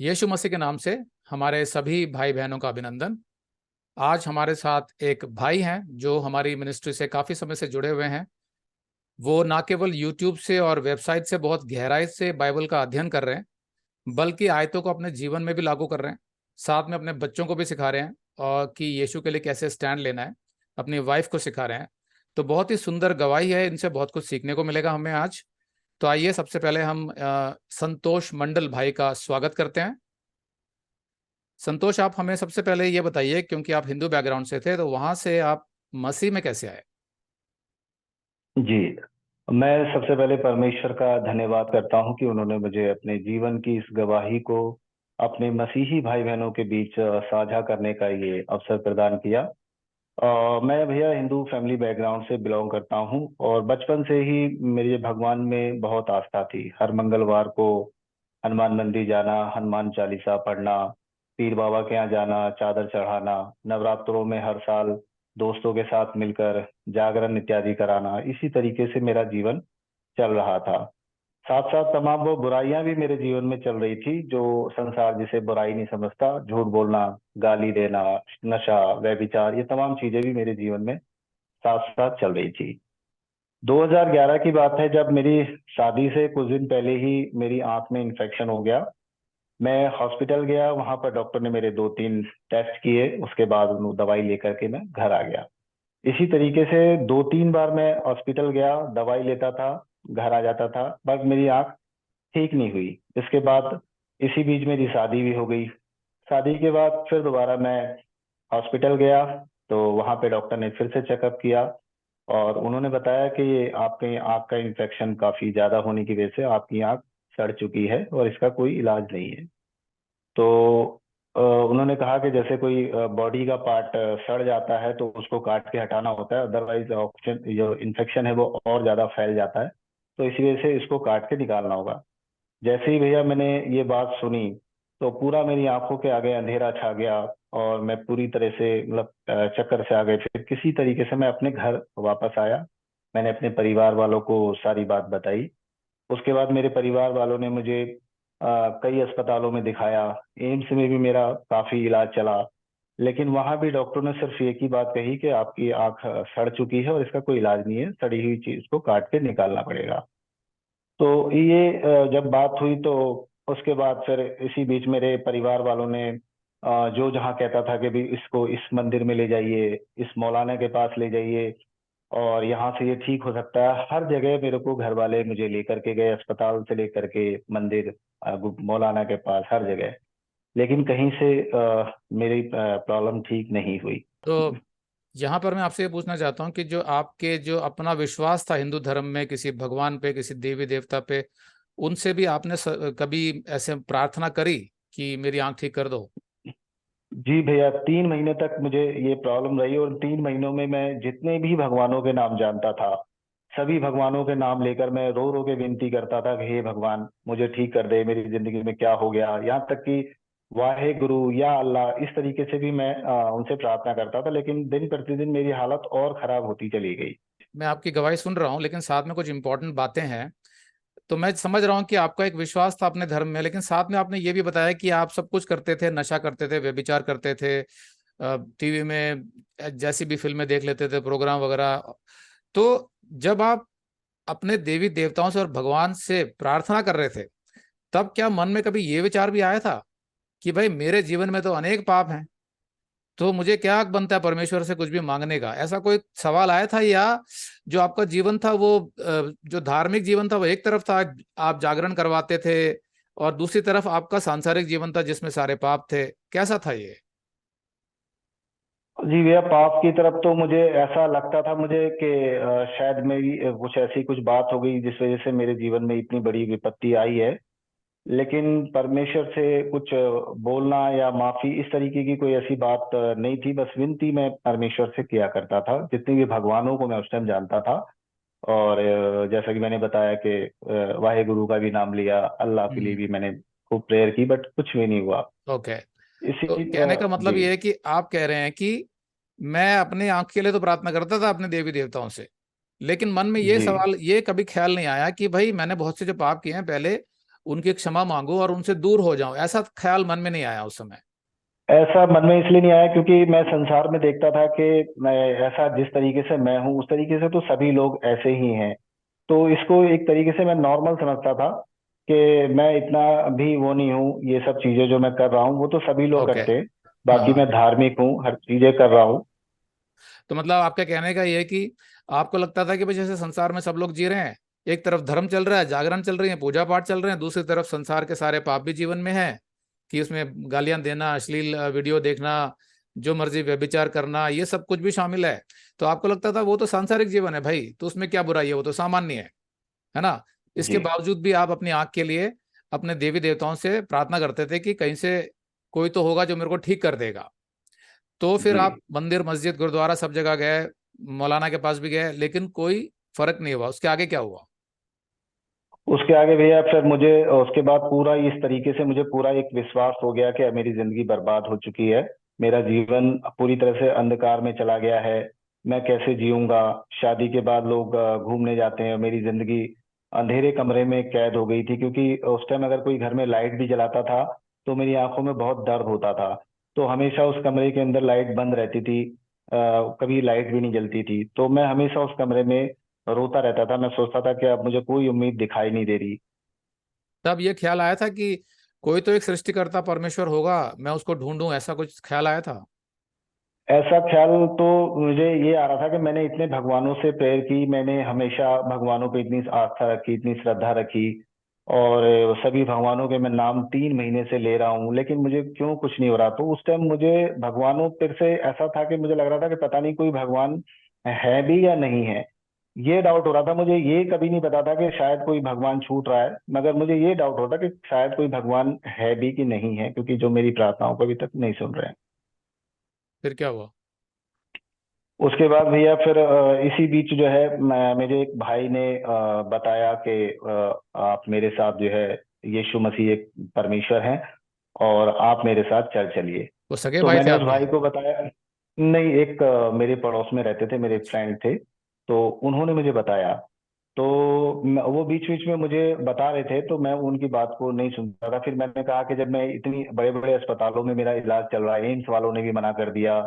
यीशु मसीह के नाम से हमारे सभी भाई बहनों का अभिनंदन। आज हमारे साथ एक भाई हैं जो हमारी मिनिस्ट्री से काफ़ी समय से जुड़े हुए हैं। वो ना केवल यूट्यूब से और वेबसाइट से बहुत गहराई से बाइबल का अध्ययन कर रहे हैं, बल्कि आयतों को अपने जीवन में भी लागू कर रहे हैं। साथ में अपने बच्चों को भी सिखा रहे हैं और कि यीशु के लिए कैसे स्टैंड लेना है। अपनी वाइफ को सिखा रहे हैं। तो बहुत ही सुंदर गवाही है, इनसे बहुत कुछ सीखने को मिलेगा हमें आज। तो आइए सबसे पहले हम संतोष मंडल भाई का स्वागत करते हैं। संतोष, आप हमें सबसे पहले ये बताइए, क्योंकि आप हिंदू बैकग्राउंड से थे, तो वहां से आप मसीह में कैसे आए? जी, मैं सबसे पहले परमेश्वर का धन्यवाद करता हूं कि उन्होंने मुझे अपने जीवन की इस गवाही को अपने मसीही भाई बहनों के बीच साझा करने का ये अवसर प्रदान किया। मैं भैया हिंदू फैमिली बैकग्राउंड से बिलोंग करता हूं और बचपन से ही मेरे भगवान में बहुत आस्था थी। हर मंगलवार को हनुमान मंदिर जाना, हनुमान चालीसा पढ़ना, पीर बाबा के यहाँ जाना, चादर चढ़ाना, नवरात्रों में हर साल दोस्तों के साथ मिलकर जागरण इत्यादि कराना, इसी तरीके से मेरा जीवन चल रहा था। साथ साथ तमाम वो बुराइयां भी मेरे जीवन में चल रही थी जो संसार जिसे बुराई नहीं समझता। झूठ बोलना, गाली देना, नशा, व्यभिचार, ये तमाम चीजें भी मेरे जीवन में साथ साथ चल रही थी। 2011 की बात है जब मेरी शादी से कुछ दिन पहले ही मेरी आंख में इन्फेक्शन हो गया। मैं हॉस्पिटल गया, वहां पर डॉक्टर ने मेरे 2-3 टेस्ट किए, उसके बाद दवाई लेकर के मैं घर आ गया। इसी तरीके से 2-3 बार मैं हॉस्पिटल गया, दवाई लेता था, घर आ जाता था, बस मेरी आंख ठीक नहीं हुई। इसके बाद इसी बीच मेरी शादी भी हो गई। शादी के बाद फिर दोबारा मैं हॉस्पिटल गया, तो वहां पे डॉक्टर ने फिर से चेकअप किया और उन्होंने बताया कि ये आपके आंख का इन्फेक्शन काफी ज्यादा होने की वजह से आपकी आंख सड़ चुकी है और इसका कोई इलाज नहीं है। तो उन्होंने कहा कि जैसे कोई बॉडी का पार्ट सड़ जाता है तो उसको काट के हटाना होता है, अदरवाइज ऑप्शन जो इन्फेक्शन है वो और ज्यादा फैल जाता है, तो इसी वजह से इसको काट के निकालना होगा। जैसे ही भैया मैंने ये बात सुनी तो पूरा मेरी आंखों के आगे अंधेरा छा गया और मैं पूरी तरह से मतलब चक्कर से आ गए। फिर किसी तरीके से मैं अपने घर वापस आया। मैंने अपने परिवार वालों को सारी बात बताई। उसके बाद मेरे परिवार वालों ने मुझे कई अस्पतालों में दिखाया। एम्स में भी मेरा काफी इलाज चला, लेकिन वहां भी डॉक्टर ने सिर्फ एक ही बात कही कि आपकी आंख सड़ चुकी है और इसका कोई इलाज नहीं है, सड़ी हुई चीज को काट के निकालना पड़ेगा। तो ये जब बात हुई तो उसके बाद फिर इसी बीच मेरे परिवार वालों ने जो जहाँ कहता था कि भी इसको इस मंदिर में ले जाइए, इस मौलाना के पास ले जाइए और यहाँ से ये ठीक हो सकता है, हर जगह मेरे को घर वाले मुझे लेकर के गए, अस्पताल से लेकर के मंदिर, मौलाना के पास, हर जगह। लेकिन कहीं से मेरी प्रॉब्लम ठीक नहीं हुई। तो यहाँ पर मैं आपसे ये पूछना चाहता हूँ कि जो आपके जो अपना विश्वास था हिंदू धर्म में, किसी भगवान पे, किसी देवी देवता पे, उनसे भी आपने कभी ऐसे प्रार्थना करी कि मेरी आंख ठीक कर दो? जी भैया, 3 महीने तक मुझे ये प्रॉब्लम रही और 3 महीनों में मैं जितने भी भगवानों के नाम जानता था, सभी भगवानों के नाम लेकर मैं रो रो के विनती करता था कि हे भगवान मुझे ठीक कर दे, मेरी जिंदगी में क्या हो गया। यहाँ तक कि वाहे गुरु या अल्लाह, इस तरीके से भी मैं उनसे प्रार्थना करता था, लेकिन दिन प्रतिदिन मेरी हालत और खराब होती चली गई। मैं आपकी गवाही सुन रहा हूँ, लेकिन साथ में कुछ इंपॉर्टेंट बातें हैं। तो मैं समझ रहा हूँ कि आपका एक विश्वास था अपने धर्म में, लेकिन साथ में आपने ये भी बताया कि आप सब कुछ करते थे, नशा करते थे, व्यभिचार करते थे, टीवी में जैसी भी फिल्में देख लेते थे, प्रोग्राम वगैरह। तो जब आप अपने देवी देवताओं से और भगवान से प्रार्थना कर रहे थे, तब क्या मन में कभी ये विचार भी आया था कि भाई मेरे जीवन में तो अनेक पाप हैं, तो मुझे क्या हक बनता है परमेश्वर से कुछ भी मांगने का? ऐसा कोई सवाल आया था? या जो आपका जीवन था वो जो धार्मिक जीवन था वो एक तरफ था, आप जागरण करवाते थे, और दूसरी तरफ आपका सांसारिक जीवन था जिसमें सारे पाप थे? कैसा था ये? जी भैया, पाप की तरफ तो मुझे ऐसा लगता था मुझे कि शायद मेरी कुछ ऐसी कुछ बात हो गई जिस वजह से मेरे जीवन में इतनी बड़ी विपत्ति आई है। लेकिन परमेश्वर से कुछ बोलना या माफी, इस तरीके की कोई ऐसी बात नहीं थी। बस विनती मैं परमेश्वर से किया करता था, जितने भी भगवानों को मैं उस टाइम जानता था। और जैसा कि मैंने बताया कि वाहे गुरु का भी नाम लिया, अल्लाह के लिए हम्म। भी मैंने खूब प्रेयर की, बट कुछ भी नहीं हुआ। ओके। इसी तो कहने का मतलब जी ये है कि आप कह रहे हैं कि मैं अपनी आंख के लिए तो प्रार्थना करता था अपने देवी देवताओं से, लेकिन मन में ये जी सवाल, ये कभी ख्याल नहीं आया कि भाई मैंने बहुत से जो पाप किए हैं पहले, उनकी क्षमा मांगो और उनसे दूर हो जाओ, ऐसा ख्याल मन में नहीं आया उस समय? ऐसा मन में इसलिए नहीं आया क्योंकि मैं संसार में देखता था कि मैं ऐसा, जिस तरीके से मैं हूँ उस तरीके से तो सभी लोग ऐसे ही हैं। तो इसको एक तरीके से मैं नॉर्मल समझता था कि मैं इतना भी वो नहीं हूँ, ये सब चीजें जो मैं कर रहा हूँ वो तो सभी लोग ओके। करते हैं। हाँ बाकी हाँ। मैं धार्मिक हूँ, हर चीजें कर रहा हूँ। तो मतलब आपका कहने का ये है कि आपको लगता था कि भाई जैसे संसार में सब लोग जी रहे हैं, एक तरफ धर्म चल रहा है, जागरण चल रही है, पूजा पाठ चल रहे हैं, दूसरी तरफ संसार के सारे पाप भी जीवन में है, कि उसमें गालियां देना, अश्लील वीडियो देखना, जो मर्जी व्यभिचार करना, ये सब कुछ भी शामिल है। तो आपको लगता था वो तो सांसारिक जीवन है भाई, तो उसमें क्या बुराई है, वो तो सामान्य है ना? इसके जी बावजूद भी आप अपनी आंख के लिए अपने देवी देवताओं से प्रार्थना करते थे कि कहीं से कोई तो होगा जो मेरे को ठीक कर देगा। तो फिर जी। आप मंदिर, मस्जिद, गुरुद्वारा सब जगह गए, मौलाना के पास भी गए, लेकिन कोई फर्क नहीं हुआ। उसके आगे क्या हुआ? उसके आगे भैया फिर मुझे उसके बाद पूरा इस तरीके से मुझे पूरा एक विश्वास हो गया कि अब मेरी जिंदगी बर्बाद हो चुकी है। मेरा जीवन पूरी तरह से अंधकार में चला गया है। मैं कैसे जीऊंगा? शादी के बाद लोग घूमने जाते हैं, मेरी जिंदगी अंधेरे कमरे में कैद हो गई थी, क्योंकि उस टाइम अगर कोई घर में लाइट भी जलाता था तो मेरी आंखों में बहुत दर्द होता था। तो हमेशा उस कमरे के अंदर लाइट बंद रहती थी, कभी लाइट भी नहीं जलती थी, तो मैं हमेशा उस कमरे में रोता रहता था। मैं सोचता था कि अब मुझे कोई उम्मीद दिखाई नहीं दे रही। तब ये ख्याल आया था कि कोई तो एक सृष्टिकर्ता परमेश्वर होगा, मैं उसको ढूंढूं, ऐसा कुछ ख्याल आया था? ऐसा ख्याल तो मुझे ये आ रहा था कि मैंने इतने भगवानों से प्रेयर की, मैंने हमेशा भगवानों पे इतनी आस्था रखी, इतनी श्रद्धा रखी, और सभी भगवानों के मैं नाम 3 महीने से ले रहा हूँ, लेकिन मुझे क्यों कुछ नहीं हो रहा। तो उस टाइम मुझे भगवानों पर से ऐसा था कि मुझे लग रहा था कि पता नहीं कोई भगवान है भी या नहीं है। ये डाउट हो रहा था मुझे, ये कभी नहीं पता था कि शायद कोई भगवान छूट रहा है, मगर मुझे ये डाउट होता कि शायद कोई भगवान है भी कि नहीं है, क्योंकि जो मेरी प्रार्थनाओं को अभी तक नहीं सुन रहे हैं। फिर क्या हुआ? उसके बाद भैया फिर इसी बीच जो है मेरे एक भाई ने बताया कि आप मेरे साथ जो है, यीशु मसीह एक परमेश्वर हैं और आप मेरे साथ चल चलिए। वो सगे तो भाई थे मैंने उस आपके? भाई को बताया। नहीं, एक मेरे पड़ोस में रहते थे, मेरे फ्रेंड थे, तो उन्होंने मुझे बताया। तो वो बीच बीच में मुझे बता रहे थे तो मैं उनकी बात को नहीं सुनता था। फिर मैंने कहा कि जब मैं इतनी बड़े बड़े अस्पतालों में मेरा इलाज चल रहा है, एम्स वालों ने भी मना कर दिया,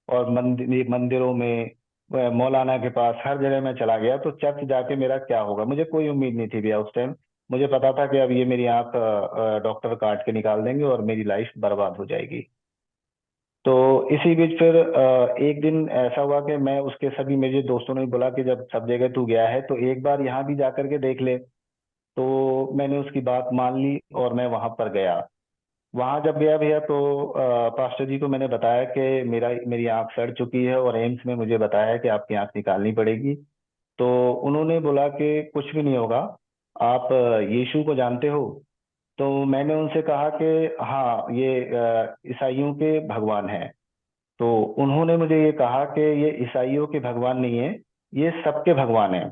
और मंदिरों में, मौलाना के पास, हर जगह मैं चला गया, तो चर्च जाके मेरा क्या होगा? मुझे कोई उम्मीद नहीं थी भैया उस टाइम। मुझे पता था कि अब ये मेरी आंख डॉक्टर काट के निकाल देंगे और मेरी लाइफ बर्बाद हो जाएगी। तो इसी बीच फिर एक दिन ऐसा हुआ कि मैं उसके, सभी मेरे दोस्तों ने बोला कि जब सब जगह तू गया है तो एक बार यहाँ भी जा करके देख ले। तो मैंने उसकी बात मान ली और मैं वहां पर गया। वहां जब गया भैया तो पास्टर जी को मैंने बताया कि मेरी आंख सड़ चुकी है और एम्स में मुझे बताया है कि आपकी आंख निकालनी पड़ेगी। तो उन्होंने बोला कि कुछ भी नहीं होगा, आप यीशु को जानते हो? तो मैंने उनसे कहा कि हाँ, ये ईसाइयों के भगवान हैं। तो उन्होंने मुझे ये कहा कि ये ईसाइयों के भगवान नहीं है, ये सबके भगवान हैं।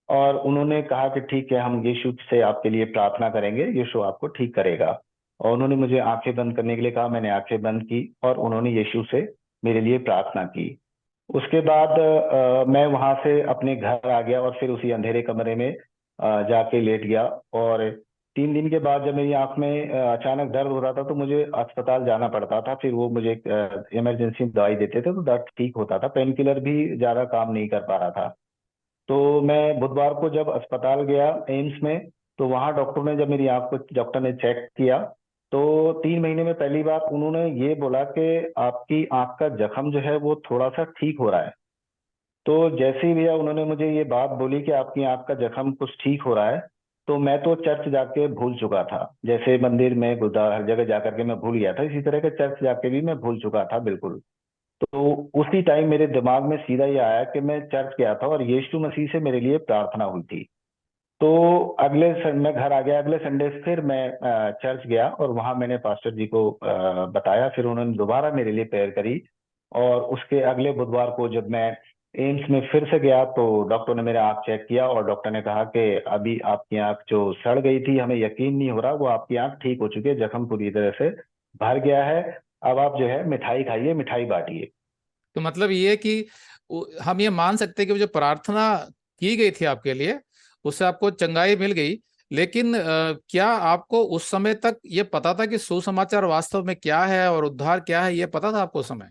और उन्होंने कहा कि ठीक है, हम यीशु से आपके लिए प्रार्थना करेंगे, यीशु आपको ठीक करेगा। और उन्होंने मुझे आंखें बंद करने के लिए कहा, मैंने आंखें बंद की और उन्होंने यीशु से मेरे लिए प्रार्थना की। उसके बाद मैं वहां से अपने घर आ गया और फिर उसी अंधेरे कमरे में जाके लेट गया। और 3 दिन के बाद जब मेरी आंख में अचानक दर्द हो रहा था तो मुझे अस्पताल जाना पड़ता था। फिर वो मुझे इमरजेंसी दवाई देते थे तो दर्द ठीक होता था, पेन किलर भी ज्यादा काम नहीं कर पा रहा था। तो मैं बुधवार को जब अस्पताल गया एम्स में, तो वहां डॉक्टर ने, जब मेरी आंख को डॉक्टर ने चेक किया, तो 3 महीने में पहली बार उन्होंने ये बोला कि आपकी आंख का जख्म जो है वो थोड़ा सा ठीक हो रहा है। तो जैसे ही भैया उन्होंने मुझे ये बात बोली कि आपकी आंख का जख्म कुछ ठीक हो रहा है, तो मैं तो चर्च जाके भूल चुका था। जैसे मंदिर में, गुरुद्वारा, हर जगह जाकर के मैं भूल गया था, इसी तरह के चर्च जाके भी मैं भूल चुका था बिल्कुल। तो उसी टाइम मेरे दिमाग में सीधा ये आया कि मैं चर्च गया था और यीशु मसीह से मेरे लिए प्रार्थना हुई थी। तो मैं घर आ गया, अगले संडे फिर मैं चर्च गया और वहां मैंने पास्टर जी को बताया। फिर उन्होंने दोबारा मेरे लिए प्रेयर करी। और उसके अगले बुधवार को जब मैं एम्स में फिर से गया तो डॉक्टर ने मेरा आंख चेक किया और डॉक्टर ने कहा कि अभी आपकी आंख जो सड़ गई थी, हमें यकीन नहीं हो रहा, वो आपकी आंख ठीक हो चुकी है, जख्म पूरी तरह से भर गया है। अब आप जो है मिठाई खाइए, मिठाई बांटिए। तो मतलब ये कि हम ये मान सकते हैं कि वो जो प्रार्थना की गई थी आपके लिए, उससे आपको चंगाई मिल गई, लेकिन क्या आपको उस समय तक ये पता था कि सुसमाचार वास्तव में क्या है और उद्धार क्या है, ये पता था आपको उस समय?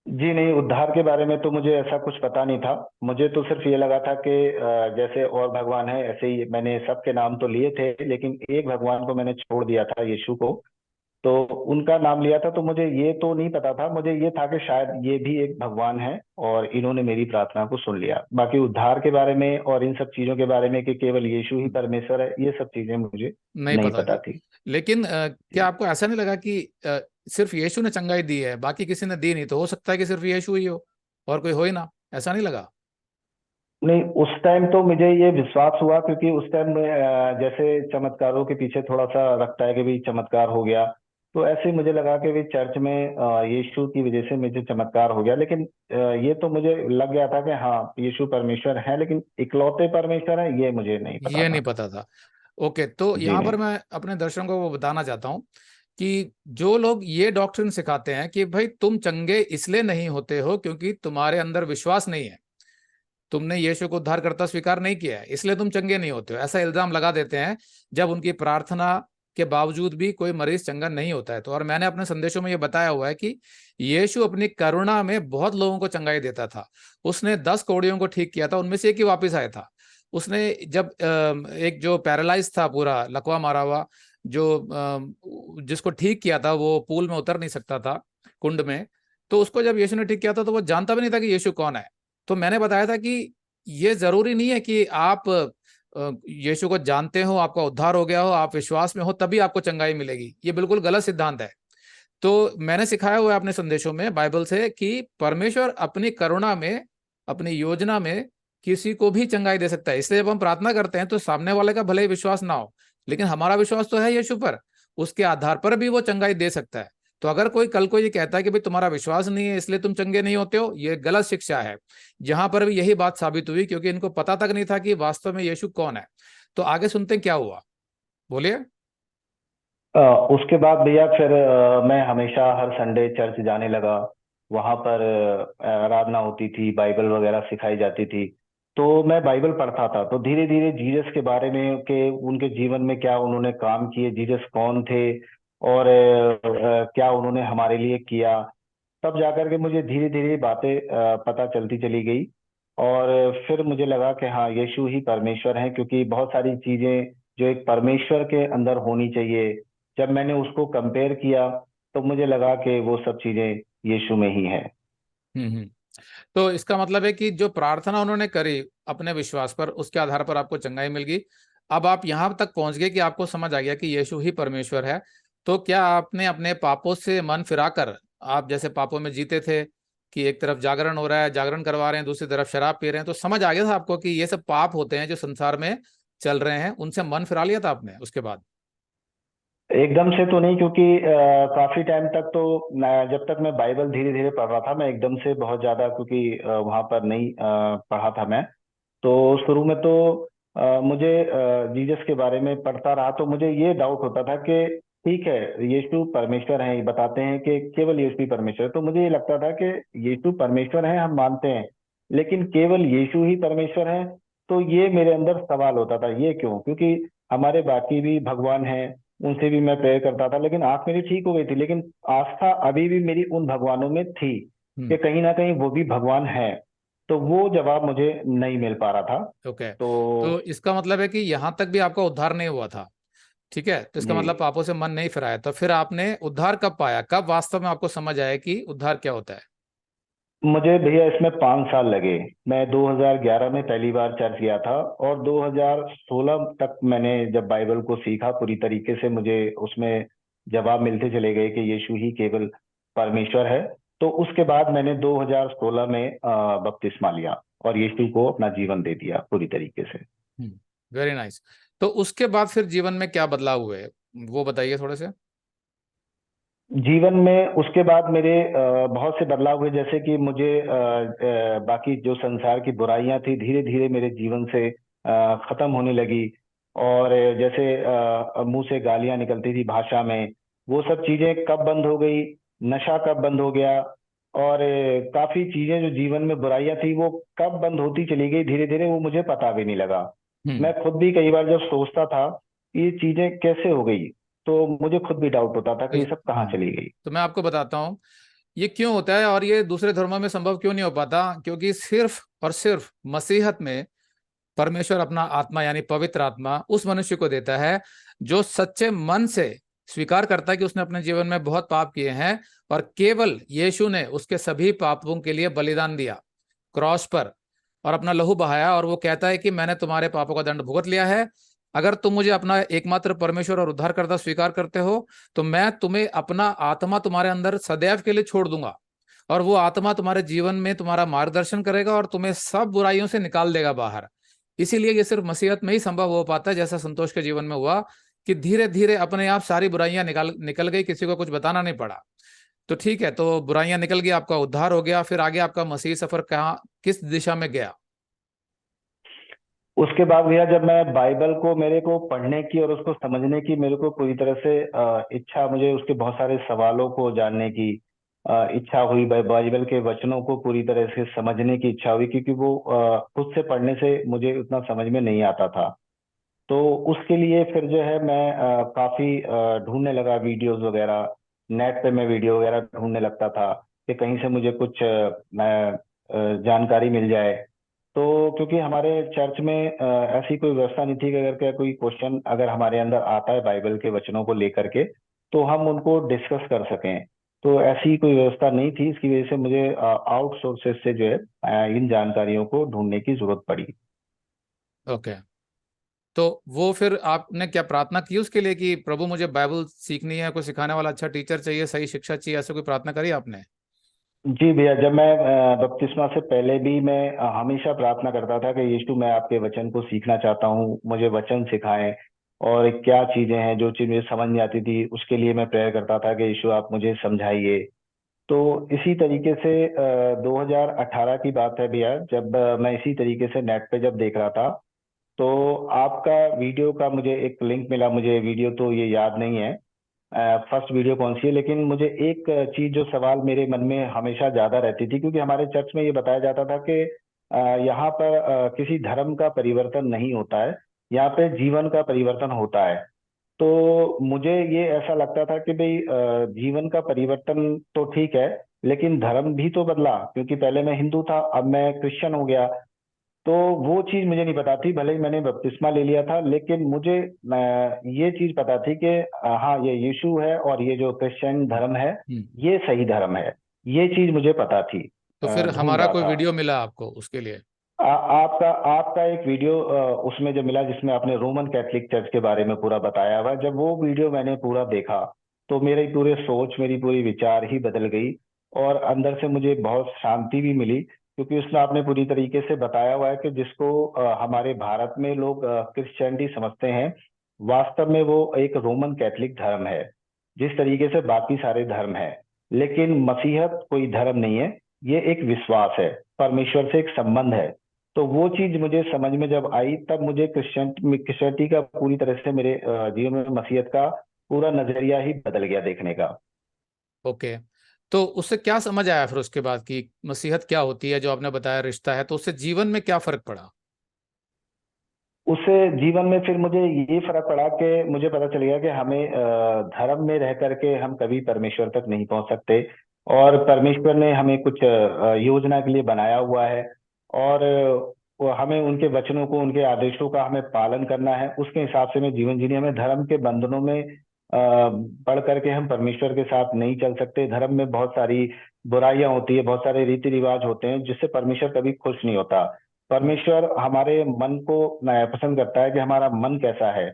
जी नहीं, उद्धार के बारे में तो मुझे ऐसा कुछ पता नहीं था। मुझे तो सिर्फ ये लगा था कि जैसे और भगवान है ऐसे ही मैंने सबके नाम तो लिए थे, लेकिन एक भगवान को मैंने छोड़ दिया था, यीशु को। तो उनका नाम लिया था, तो मुझे ये तो नहीं पता था। मुझे ये था कि शायद ये भी एक भगवान है और इन्होंने मेरी प्रार्थना को सुन लिया। बाकी उद्धार के बारे में और इन सब चीजों के बारे में कि केवल यीशु ही परमेश्वर है, ये सब चीजें मुझे नहीं नहीं पता पता थी। थी। लेकिन क्या जी आपको ऐसा नहीं लगा कि सिर्फ यीशु ने चंगाई दी है, बाकी किसी ने दी नहीं, तो हो सकता है कि सिर्फ यीशु ही हो और कोई हो ही ना? ऐसा नहीं लगा? नहीं, उस टाइम तो मुझे ये विश्वास हुआ, क्योंकि उस टाइम में जैसे चमत्कारों के पीछे थोड़ा सा रखता है कि भाई चमत्कार हो गया, तो ऐसे ही मुझे लगा कि भाई चर्च में यीशु की वजह से मुझे चमत्कार हो गया। लेकिन ये तो मुझे लग गया था कि हाँ यीशु परमेश्वर है, लेकिन इकलौते परमेश्वर है ये मुझे नहीं पता ये नहीं था। पता था। ओके, तो जी यहाँ पर नहीं। मैं अपने दर्शकों को वो बताना चाहता हूँ कि जो लोग ये डॉक्ट्रिन सिखाते हैं कि भाई तुम चंगे इसलिए नहीं होते हो क्योंकि तुम्हारे अंदर विश्वास नहीं है, तुमने यीशु को उद्धारकर्ता स्वीकार नहीं किया है, इसलिए तुम चंगे नहीं होते हो, ऐसा इल्जाम लगा देते हैं जब उनकी प्रार्थना के बावजूद भी कोई मरीज चंगा नहीं होता है। तो और मैंने अपने संदेशों में ये बताया हुआ है कि यीशु अपनी करुणा में बहुत लोगों को चंगाई देता था। उसने 10 कोड़ियों को ठीक किया था, उनमें से एक ही वापस आया था। उसने जब एक जो पैरालाइज था, पूरा लकवा मारा हुआ, जो जिसको ठीक किया था, वो पूल में उतर नहीं सकता था, कुंड में, तो उसको जब यीशु ने ठीक किया था तो वो जानता भी नहीं था कि यीशु कौन है। तो मैंने बताया था कि ये जरूरी नहीं है कि आप यीशु को जानते हो, आपका उद्धार हो गया हो, आप विश्वास में हो तभी आपको चंगाई मिलेगी, ये बिल्कुल गलत सिद्धांत है। तो मैंने सिखाया हुआ है अपने संदेशों में बाइबल से कि परमेश्वर अपनी करुणा में, अपनी योजना में किसी को भी चंगाई दे सकता है। इसलिए जब हम प्रार्थना करते हैं तो सामने वाले का भले ही विश्वास ना हो, लेकिन हमारा विश्वास तो है यीशु पर, उसके आधार पर भी वो चंगाई दे सकता है। तो अगर कोई कल को ये कहता है कि भाई तुम्हारा विश्वास नहीं है इसलिए तुम चंगे नहीं होते हो, ये गलत शिक्षा है। जहां पर भी यही बात साबित हुई, क्योंकि इनको पता तक नहीं था कि वास्तव में यीशु कौन है। तो आगे सुनते हैं क्या हुआ, बोलिए। उसके बाद भैया फिर मैं हमेशा हर संडे चर्च जाने लगा। वहां पर आराधना होती थी, बाइबल वगैरह सिखाई जाती थी। तो मैं बाइबल पढ़ता था, तो धीरे धीरे जीसस के बारे में के उनके जीवन में क्या उन्होंने काम किए, जीसस कौन थे और क्या उन्होंने हमारे लिए किया, तब जाकर के मुझे धीरे धीरे बातें पता चलती चली गई। और फिर मुझे लगा कि हाँ यीशु ही परमेश्वर है, क्योंकि बहुत सारी चीजें जो एक परमेश्वर के अंदर होनी चाहिए, जब मैंने उसको कंपेयर किया तो मुझे लगा कि वो सब चीजें यीशु में ही है। हम्म। तो इसका मतलब है कि जो प्रार्थना उन्होंने करी अपने विश्वास पर, उसके आधार पर आपको चंगाई मिल गई। अब आप यहां तक पहुंच गए कि आपको समझ आ गया कि यीशु ही परमेश्वर है। तो क्या आपने अपने पापों से मन फिराकर, आप जैसे पापों में जीते थे कि एक तरफ जागरण हो रहा है, जागरण करवा रहे हैं, दूसरी तरफ शराब पी रहे हैं, तो समझ आ गया था आपको कि ये सब पाप होते हैं जो संसार में चल रहे हैं, उनसे मन फिरा लिया था आपने उसके बाद? एकदम से तो नहीं, क्योंकि काफी टाइम तक तो जब तक मैं बाइबल धीरे धीरे पढ़ रहा था, मैं एकदम से बहुत ज्यादा, क्योंकि वहां पर नहीं पढ़ा था मैं। तो शुरू में तो मुझे जीसस के बारे में पढ़ता रहा तो मुझे ये डाउट होता था कि ठीक है यीशु परमेश्वर है, ये बताते हैं कि केवल यीशु ही परमेश्वर है, तो मुझे ये लगता था कि यीशु परमेश्वर है हम मानते हैं, लेकिन केवल यीशु ही परमेश्वर है। तो ये मेरे अंदर सवाल होता था, ये क्यों? क्योंकि हमारे बाकी भी भगवान हैं, उनसे भी मैं प्रेयर करता था, लेकिन आंख मेरी ठीक हो गई थी, लेकिन आस्था अभी भी मेरी उन भगवानों में थी हम्म। कि कहीं ना कहीं वो भी भगवान है। तो वो जवाब मुझे नहीं मिल पा रहा था। ओके, तो तो इसका मतलब है कि यहां तक भी आपका उद्धार नहीं हुआ था। ठीक है, तो इसका जी, मतलब पापों से मन नहीं फिराया। तो फिर आपने उद्धार कब पाया, कब वास्तव में आपको समझ आया कि उद्धार क्या होता है? मुझे भैया इसमें 5 साल लगे। मैं 2011 में पहली बार चर्च गया था, और 2016 तक मैंने जब बाइबल को सीखा पूरी तरीके से, मुझे उसमें जवाब मिलते चले गए कि यीशु ही केवल परमेश्वर है। तो उसके बाद मैंने 2016 में बपतिस्मा लिया और यीशु को अपना जीवन दे दिया पूरी तरीके से। Very nice. तो उसके बाद फिर जीवन में क्या बदलाव हुए, वो बताइए थोड़े से। जीवन में उसके बाद मेरे बहुत से बदलाव हुए, जैसे कि मुझे बाकी जो संसार की बुराइयां थी धीरे धीरे मेरे जीवन से खत्म होने लगी। और जैसे मुंह से गालियां निकलती थी भाषा में, वो सब चीजें कब बंद हो गई, नशा कब बंद हो गया, और काफी चीजें जो जीवन में बुराइयां थी वो कब बंद होती चली गई धीरे धीरे, वो मुझे पता भी नहीं लगा। हम्म। मैं खुद भी कई बार जब सोचता था कि ये चीजें कैसे हो गई, तो मुझे खुद भी डाउट होता था कि ये सब कहाँ हम्म। चली गई। तो मैं आपको बताता हूँ ये क्यों होता है और ये दूसरे धर्मों में संभव क्यों नहीं हो पाता। क्योंकि सिर्फ और सिर्फ मसीहत में परमेश्वर अपना आत्मा यानी पवित्र आत्मा उस मनुष्य को देता है जो सच्चे मन से स्वीकार करता है कि उसने अपने जीवन में बहुत पाप किए हैं और केवल यीशु ने उसके सभी पापों के लिए बलिदान दिया क्रॉस पर और अपना लहू बहाया। और वो कहता है कि मैंने तुम्हारे पापों का दंड भुगत लिया है। अगर तुम मुझे अपना एकमात्र परमेश्वर और उद्धारकर्ता स्वीकार करते हो तो मैं तुम्हें अपना आत्मा तुम्हारे अंदर सदैव के लिए छोड़ दूंगा और वो आत्मा तुम्हारे जीवन में तुम्हारा मार्गदर्शन करेगा और तुम्हें सब बुराइयों से निकाल देगा बाहर। इसीलिए ये सिर्फ मसीहत में ही संभव हो पाता है, जैसा संतोष के जीवन में हुआ कि धीरे धीरे अपने आप सारी बुराइयां निकल गई, किसी को कुछ बताना नहीं पड़ा। तो ठीक है, तो बुराइयां निकल गई, आपका उद्धार हो गया, फिर आगे आपका मसीह सफर कहाँ किस दिशा में गया? उसके बाद भैया जब मैं बाइबल को मेरे को पढ़ने की और उसको समझने की मेरे को पूरी तरह से इच्छा, मुझे उसके बहुत सारे सवालों को जानने की इच्छा हुई, बाइबल के वचनों को पूरी तरह से समझने की इच्छा हुई, क्योंकि वो खुद से पढ़ने से मुझे उतना समझ में नहीं आता था। तो उसके लिए फिर जो है मैं काफी ढूंढने लगा वीडियोस वगैरह। नेट पे मैं वीडियो वगैरह ढूंढने लगता था कि कहीं से मुझे कुछ जानकारी मिल जाए। तो क्योंकि हमारे चर्च में ऐसी कोई व्यवस्था नहीं थी कि अगर क्या कोई क्वेश्चन अगर हमारे अंदर आता है बाइबल के वचनों को लेकर के, तो हम उनको डिस्कस कर सकें। तो ऐसी कोई व्यवस्था नहीं थी, इसकी वजह से मुझे आउट सोर्सेज से जो है इन जानकारियों को ढूंढने की जरूरत पड़ी। ओके। तो वो फिर आपने क्या प्रार्थना की उसके लिए कि प्रभु मुझे बाइबल सीखनी है, कोई सिखाने वाला अच्छा टीचर चाहिए, सही शिक्षा चाहिए, ऐसे कोई प्रार्थना करी आपने? जी भैया, जब मैं बपतिस्मा से पहले भी मैं हमेशा प्रार्थना करता था कि यीशु मैं आपके वचन को सीखना चाहता हूँ, मुझे वचन सिखाएं। और क्या चीजें हैं जो चीज मुझे समझ नहीं आती थी, उसके लिए मैं प्रेयर करता था कि यीशु आप मुझे समझाइए। तो इसी तरीके से 2018 की बात है भैया, जब मैं इसी तरीके से नेट पे जब देख रहा था, तो आपका वीडियो का मुझे एक लिंक मिला। मुझे वीडियो तो ये याद नहीं है फर्स्ट वीडियो कौन सी है, लेकिन मुझे एक चीज जो सवाल मेरे मन में हमेशा ज्यादा रहती थी, क्योंकि हमारे चर्च में ये बताया जाता था कि यहाँ पर किसी धर्म का परिवर्तन नहीं होता है, यहाँ पे जीवन का परिवर्तन होता है। तो मुझे ये ऐसा लगता था कि भाई जीवन का परिवर्तन तो ठीक है, लेकिन धर्म भी तो बदला, क्योंकि पहले मैं हिंदू था, अब मैं क्रिश्चियन हो गया। तो वो चीज मुझे नहीं पता थी, भले ही मैंने बपतिस्मा ले लिया था, लेकिन मुझे ये चीज पता थी कि हाँ, ये यीशु है और ये जो क्रिश्चियन धर्म है हम्म। ये सही धर्म है। ये चीज मुझे पता थी, तो फिर ढूंढ हमारा रहा कोई था। वीडियो मिला आपको उसके लिए? आपका आपका एक वीडियो उसमें जो मिला, जिसमें आपने रोमन कैथोलिक चर्च के बारे में पूरा बताया हुआ, जब वो वीडियो मैंने पूरा देखा, तो मेरी पूरे सोच, मेरी पूरी विचार ही बदल गई। और अंदर से मुझे बहुत शांति भी मिली, क्योंकि उसमें आपने पूरी तरीके से बताया हुआ है कि जिसको हमारे भारत में लोग क्रिश्चियनिटी समझते हैं, वास्तव में वो एक रोमन कैथोलिक धर्म है, जिस तरीके से बाकी सारे धर्म है। लेकिन मसीहत कोई धर्म नहीं है, ये एक विश्वास है, परमेश्वर से एक संबंध है। तो वो चीज मुझे समझ में जब आई, तब मुझे क्रिश्चियनिटी का पूरी तरह से मेरे जीवन में मसीहत का पूरा नजरिया ही बदल गया देखने का। ओके। तो उससे क्या समझ आया फिर उसके बाद कि मसीहत क्या होती है, जो आपने बताया रिश्ता है, तो उससे जीवन में क्या फर्क पड़ा? उससे जीवन में फिर मुझे ये फर्क पड़ा कि मुझे पता चल गया कि हमें धर्म में रह करके हम कभी परमेश्वर तक नहीं पहुंच सकते। और परमेश्वर ने हमें कुछ योजना के लिए बनाया हुआ है। और वो हमें उनके वचनों को, उनके आदेशों का हमें पालन करना है, उसके हिसाब से हमें जीवन जीनी। हमें धर्म के बंधनों में पढ़ करके हम परमेश्वर के साथ नहीं चल सकते। धर्म में बहुत सारी बुराइयां होती है, बहुत सारे रीति रिवाज होते हैं, जिससे परमेश्वर कभी खुश नहीं होता। परमेश्वर हमारे मन को पसंद करता है कि हमारा मन कैसा है।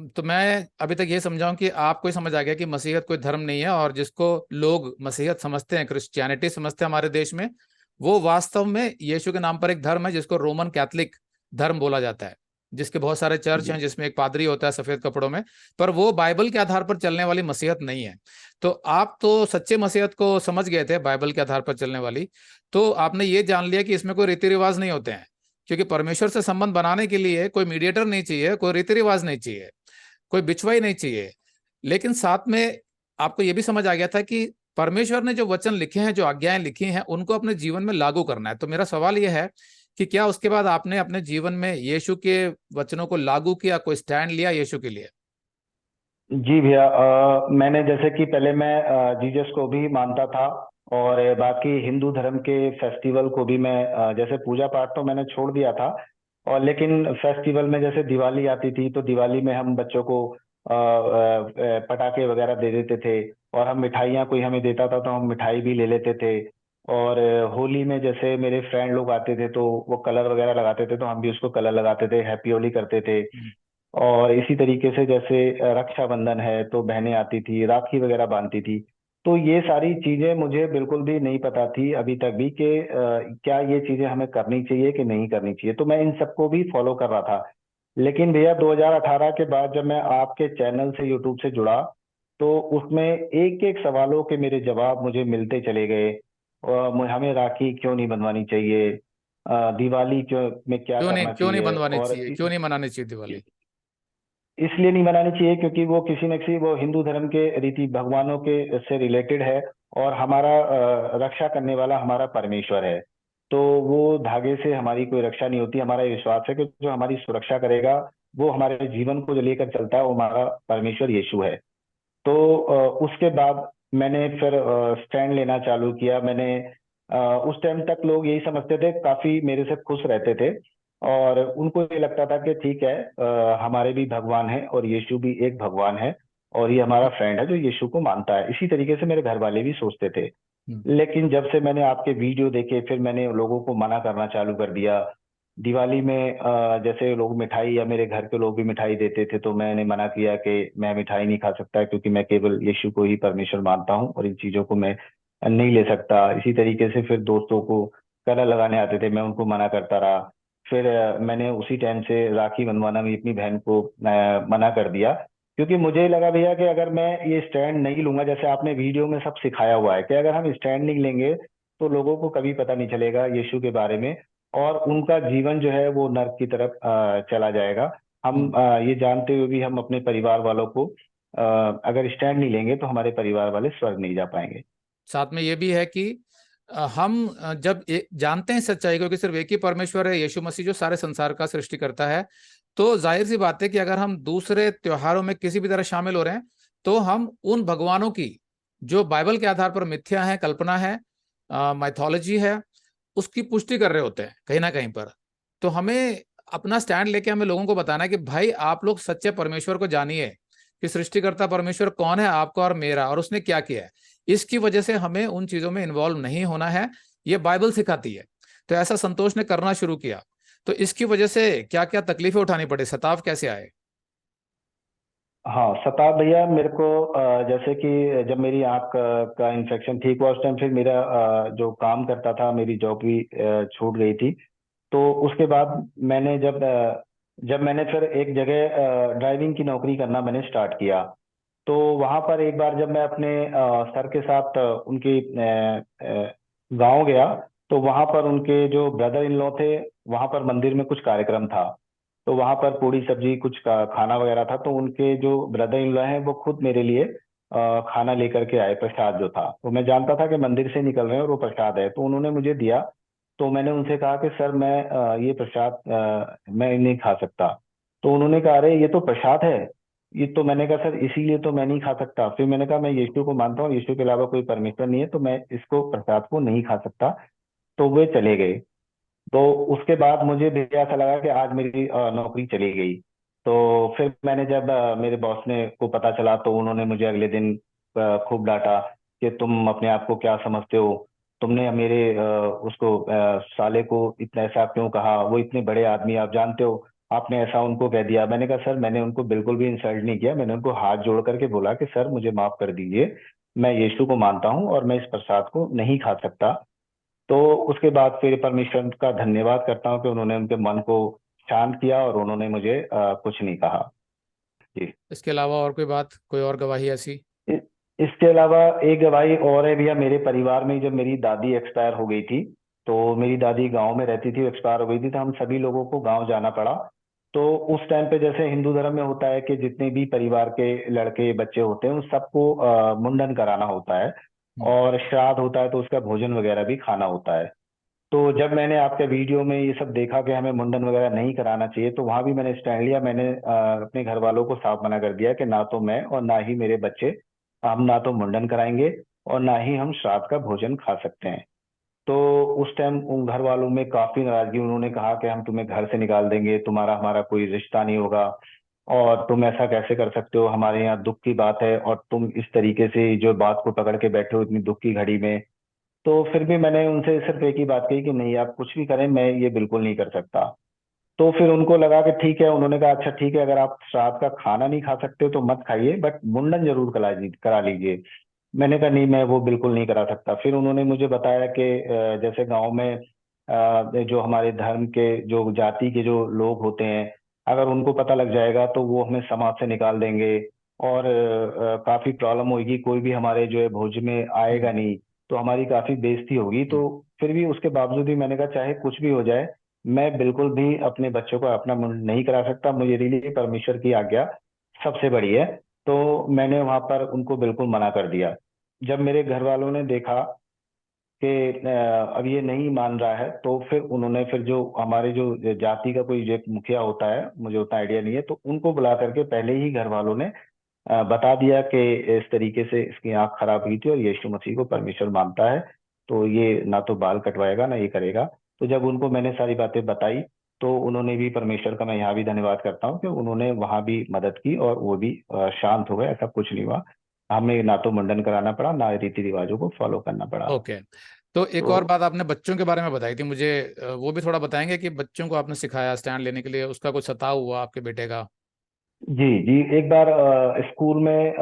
तो मैं अभी तक ये समझाऊं कि आपको ही समझ आ गया कि मसीहत कोई धर्म नहीं है और जिसको लोग मसीहत समझते हैं, क्रिश्चियनिटी समझते हैं हमारे देश में, वो वास्तव में यीशु के नाम पर एक धर्म है जिसको रोमन कैथोलिक धर्म बोला जाता है, जिसके बहुत सारे चर्च जी। हैं, जिसमें एक पादरी होता है सफेद कपड़ों में। पर वो बाइबल के आधार पर चलने वाली मसीहत नहीं है। तो आप तो सच्चे मसीहत को समझ गए थे, बाइबल के आधार पर चलने वाली। तो आपने ये जान लिया कि इसमें कोई रीति रिवाज नहीं होते हैं, क्योंकि परमेश्वर से संबंध बनाने के लिए कोई मीडिएटर नहीं चाहिए, कोई रीति रिवाज नहीं चाहिए, कोई बिछवाई नहीं चाहिए। लेकिन साथ में आपको यह भी समझ आ गया था कि परमेश्वर ने जो वचन लिखे हैं, जो आज्ञाएं लिखी हैं, उनको अपने जीवन में लागू करना है। तो मेरा सवाल यह है कि क्या उसके बाद आपने अपने जीवन में यीशु के वचनों को लागू किया, कोई स्टैंड लिया यीशु के लिए? जी भैया, मैंने जैसे कि पहले मैं जीसस को भी मानता था, और बाकी हिंदू धर्म के फेस्टिवल को भी मैं जैसे पूजा पाठ तो मैंने छोड़ दिया था। और लेकिन फेस्टिवल में जैसे दिवाली आती थी तो दिवाली में हम बच्चों को पटाखे वगैरह दे देते थे, और हम मिठाइयाँ, कोई हमें देता था तो हम मिठाई भी ले लेते थे। और होली में जैसे मेरे फ्रेंड लोग आते थे तो वो कलर वगैरह लगाते थे तो हम भी उसको कलर लगाते थे, हैप्पी होली करते थे। हम्म। और इसी तरीके से जैसे रक्षाबंधन है तो बहनें आती थी, राखी वगैरह बांधती थी। तो ये सारी चीजें मुझे बिल्कुल भी नहीं पता थी अभी तक भी कि क्या ये चीजें हमें करनी चाहिए कि नहीं करनी चाहिए, तो मैं इन सबको भी फॉलो कर रहा था। लेकिन भैया 2018 के बाद जब मैं आपके चैनल से, यूट्यूब से जुड़ा, तो उसमें एक एक सवालों के मेरे जवाब मुझे मिलते चले गए। और हमें राखी क्यों नहीं बनवानी चाहिए, दिवाली क्यों में क्या करना क्यों नहीं चाहिए, बनवानी और चाहिए, क्यों नहीं मनानी चाहिए दिवाली? इसलिए नहीं मनानी चाहिए क्योंकि वो किसी न किसी, वो हिंदू धर्म के रीति भगवानों के से रिलेटेड है। और हमारा रक्षा करने वाला हमारा परमेश्वर है। तो वो धागे से हमारी कोई रक्षा नहीं होती। हमारा ये विश्वास है कि जो हमारी सुरक्षा करेगा, वो हमारे जीवन को जो लेकर चलता है, वो हमारा परमेश्वर यीशु है। तो उसके बाद मैंने फिर स्टैंड लेना चालू किया। मैंने उस टाइम तक लोग यही समझते थे, काफी मेरे से खुश रहते थे, और उनको ये लगता था कि ठीक है, हमारे भी भगवान है और यीशु भी एक भगवान है, और ये हमारा फ्रेंड है जो यीशु को मानता है। इसी तरीके से मेरे घर वाले भी सोचते थे। हम्म। लेकिन जब से मैंने आपके वीडियो देखे, फिर मैंने लोगों को मना करना चालू कर दिया। दिवाली में जैसे लोग मिठाई, या मेरे घर के लोग भी मिठाई देते थे, तो मैंने मना किया कि मैं मिठाई नहीं खा सकता क्योंकि मैं केवल यीशु को ही परमेश्वर मानता हूँ और इन चीजों को मैं नहीं ले सकता। इसी तरीके से फिर दोस्तों को कलर लगाने आते थे, मैं उनको मना करता रहा। फिर मैंने उसी टाइम से राखी बंधवाना भी अपनी बहन को मना कर दिया, क्योंकि मुझे लगा भैया कि अगर मैं ये स्टैंड नहीं लूंगा, जैसे आपने वीडियो में सब सिखाया हुआ है कि अगर हम स्टैंड नहीं लेंगे तो लोगों को कभी पता नहीं चलेगा यीशु के बारे में, और उनका जीवन जो है वो नर्क की तरफ चला जाएगा। हम हम्म। ये जानते हुए भी हम अपने परिवार वालों को, अगर स्टैंड नहीं लेंगे तो हमारे परिवार वाले स्वर्ग नहीं जा पाएंगे। साथ में ये भी है कि हम जब जानते हैं सच्चाई को कि सिर्फ एक ही परमेश्वर है, यीशु मसीह, जो सारे संसार का सृष्टि करता है, तो जाहिर सी बात है कि अगर हम दूसरे त्योहारों में किसी भी तरह शामिल हो रहे हैं, तो हम उन भगवानों की जो बाइबल के आधार पर मिथ्या है, कल्पना है, माइथोलॉजी है, उसकी पुष्टि कर रहे होते हैं कहीं ना कहीं पर। तो हमें अपना स्टैंड लेके हमें लोगों को बताना है कि भाई आप लोग सच्चे परमेश्वर को जानिए, कि सृष्टिकर्ता परमेश्वर कौन है, आपका और मेरा, और उसने क्या किया है। इसकी वजह से हमें उन चीजों में इन्वॉल्व नहीं होना है, ये बाइबल सिखाती है। तो ऐसा संतोष ने करना शुरू किया। तो इसकी वजह से क्या क्या तकलीफें उठानी पड़ी, सताव कैसे आए? हाँ सताब भैया, मेरे को जैसे कि जब मेरी आँख का इन्फेक्शन ठीक हुआ, उस टाइम फिर मेरा जो काम करता था, मेरी जॉब भी छूट गई थी। तो उसके बाद मैंने जब मैंने फिर एक जगह ड्राइविंग की नौकरी करना मैंने स्टार्ट किया। तो वहां पर एक बार जब मैं अपने सर के साथ उनकी गांव गया, तो वहां पर उनके जो ब्रदर इन लॉ थे, वहां पर मंदिर में कुछ कार्यक्रम था। तो वहां पर पूड़ी सब्जी कुछ खाना वगैरह था, तो उनके जो ब्रदर इन लॉ हैं वो खुद मेरे लिए खाना लेकर के आए, प्रसाद जो था। तो मैं जानता था कि मंदिर से निकल रहे हैं और वो प्रसाद है, तो उन्होंने मुझे दिया। तो मैंने उनसे कहा कि सर मैं ये प्रसाद मैं नहीं खा सकता। तो उन्होंने कहा अरे ये तो प्रसाद है। ये तो मैंने कहा सर इसीलिए तो मैं नहीं खा सकता। फिर मैंने कहा मैं यीशु को मानता हूँ, यीशु के अलावा कोई परमेश्वर नहीं है, तो मैं इसको प्रसाद को नहीं खा सकता। तो वे चले गए। तो उसके बाद मुझे भी ऐसा लगा कि आज मेरी नौकरी चली गई। तो फिर मैंने जब मेरे बॉस ने को पता चला, तो उन्होंने मुझे अगले दिन खूब डांटा कि तुम अपने आप को क्या समझते हो, तुमने मेरे उसको साले को इतना ऐसा क्यों कहा, वो इतने बड़े आदमी आप जानते हो, आपने ऐसा उनको कह दिया। मैंने कहा सर मैंने उनको बिल्कुल भी इंसल्ट नहीं किया, मैंने उनको हाथ जोड़ करके बोला कि सर मुझे माफ कर दीजिए, मैं यीशु को मानता हूँ और मैं इस प्रसाद को नहीं खा सकता। तो उसके बाद फिर परमेश्वर का धन्यवाद करता हूँ कि उन्होंने उनके मन को शांत किया और उन्होंने मुझे कुछ नहीं कहा। जी। इसके अलावा और कोई बात, कोई और गवाही ऐसी? इ- इसके अलावा एक गवाही और है भैया, मेरे परिवार में जब मेरी दादी एक्सपायर हो गई थी, तो मेरी दादी गांव में रहती थी, एक्सपायर हो गई थी, तो हम सभी लोगों को गांव जाना पड़ा। तो उस टाइम पे जैसे हिंदू धर्म में होता है कि जितने भी परिवार के लड़के बच्चे होते हैं उन सबको मुंडन कराना होता है, हम्म। और श्राद्ध होता है तो उसका भोजन वगैरह भी खाना होता है। तो जब मैंने आपके वीडियो में ये सब देखा कि हमें मुंडन वगैरह नहीं कराना चाहिए, तो वहां भी मैंने स्टैंड लिया। मैंने अपने घर वालों को साफ मना कर दिया कि ना तो मैं और ना ही मेरे बच्चे, हम ना तो मुंडन कराएंगे और ना ही हम श्राद्ध का भोजन खा सकते हैं। तो उस टाइम उन घर वालों में काफी नाराजगी, उन्होंने कहा कि हम तुम्हें घर से निकाल देंगे, तुम्हारा हमारा कोई रिश्ता नहीं होगा, और तुम ऐसा कैसे कर सकते हो, हमारे यहाँ दुख की बात है और तुम इस तरीके से जो बात को पकड़ के बैठे हो इतनी दुख की घड़ी में। तो फिर भी मैंने उनसे सिर्फ एक ही बात कही कि नहीं, आप कुछ भी करें, मैं ये बिल्कुल नहीं कर सकता। तो फिर उनको लगा कि ठीक है, उन्होंने कहा अच्छा ठीक है, अगर आप श्राद्ध का खाना नहीं खा सकते तो मत खाइए, बट मुंडन जरूर करा लीजिए। मैंने कहा नहीं, मैं वो बिल्कुल नहीं करा सकता। फिर उन्होंने मुझे बताया कि जैसे गांव में जो हमारे धर्म के, जो जाति के जो लोग होते हैं, अगर उनको पता लग जाएगा तो वो हमें समाज से निकाल देंगे और काफी प्रॉब्लम होगी, कोई भी हमारे जो है भोज में आएगा हम्म। नहीं, तो हमारी काफी बेइज्जती होगी। तो हम्म। फिर भी उसके बावजूद भी मैंने कहा चाहे कुछ भी हो जाए, मैं बिल्कुल भी अपने बच्चों को अपना मुंडन नहीं करा सकता, मुझे रियली परमेश्वर की आज्ञा सबसे बड़ी है। तो मैंने वहां पर उनको बिल्कुल मना कर दिया। जब मेरे घर वालों ने देखा कि अब ये नहीं मान रहा है, तो फिर उन्होंने, फिर जो हमारे जो जाति का कोई जो एक मुखिया होता है, मुझे उतना आइडिया नहीं है, तो उनको बुला करके पहले ही घर वालों ने बता दिया कि इस तरीके से इसकी आंख खराब हुई थी और यीशु मसीह को परमेश्वर मानता है, तो ये ना तो बाल कटवाएगा ना ये करेगा। तो जब उनको मैंने सारी बातें बताई, तो उन्होंने भी, परमेश्वर का मैं यहाँ भी धन्यवाद करता हूँ कि उन्होंने वहां भी मदद की और वो भी शांत हो गए, ऐसा कुछ नहीं हुआ। हमें ना तो मुंडन कराना पड़ा, ना रीति रिवाजों को फॉलो करना पड़ा। ओके। तो एक तो और बात आपने बच्चों के बारे में बताई थी मुझे, वो भी थोड़ा बताएंगे कि बच्चों को आपने सिखाया स्टैंड लेने के लिए, उसका कुछ सताव हुआ आपके बेटे का? जी जी, एक बार स्कूल में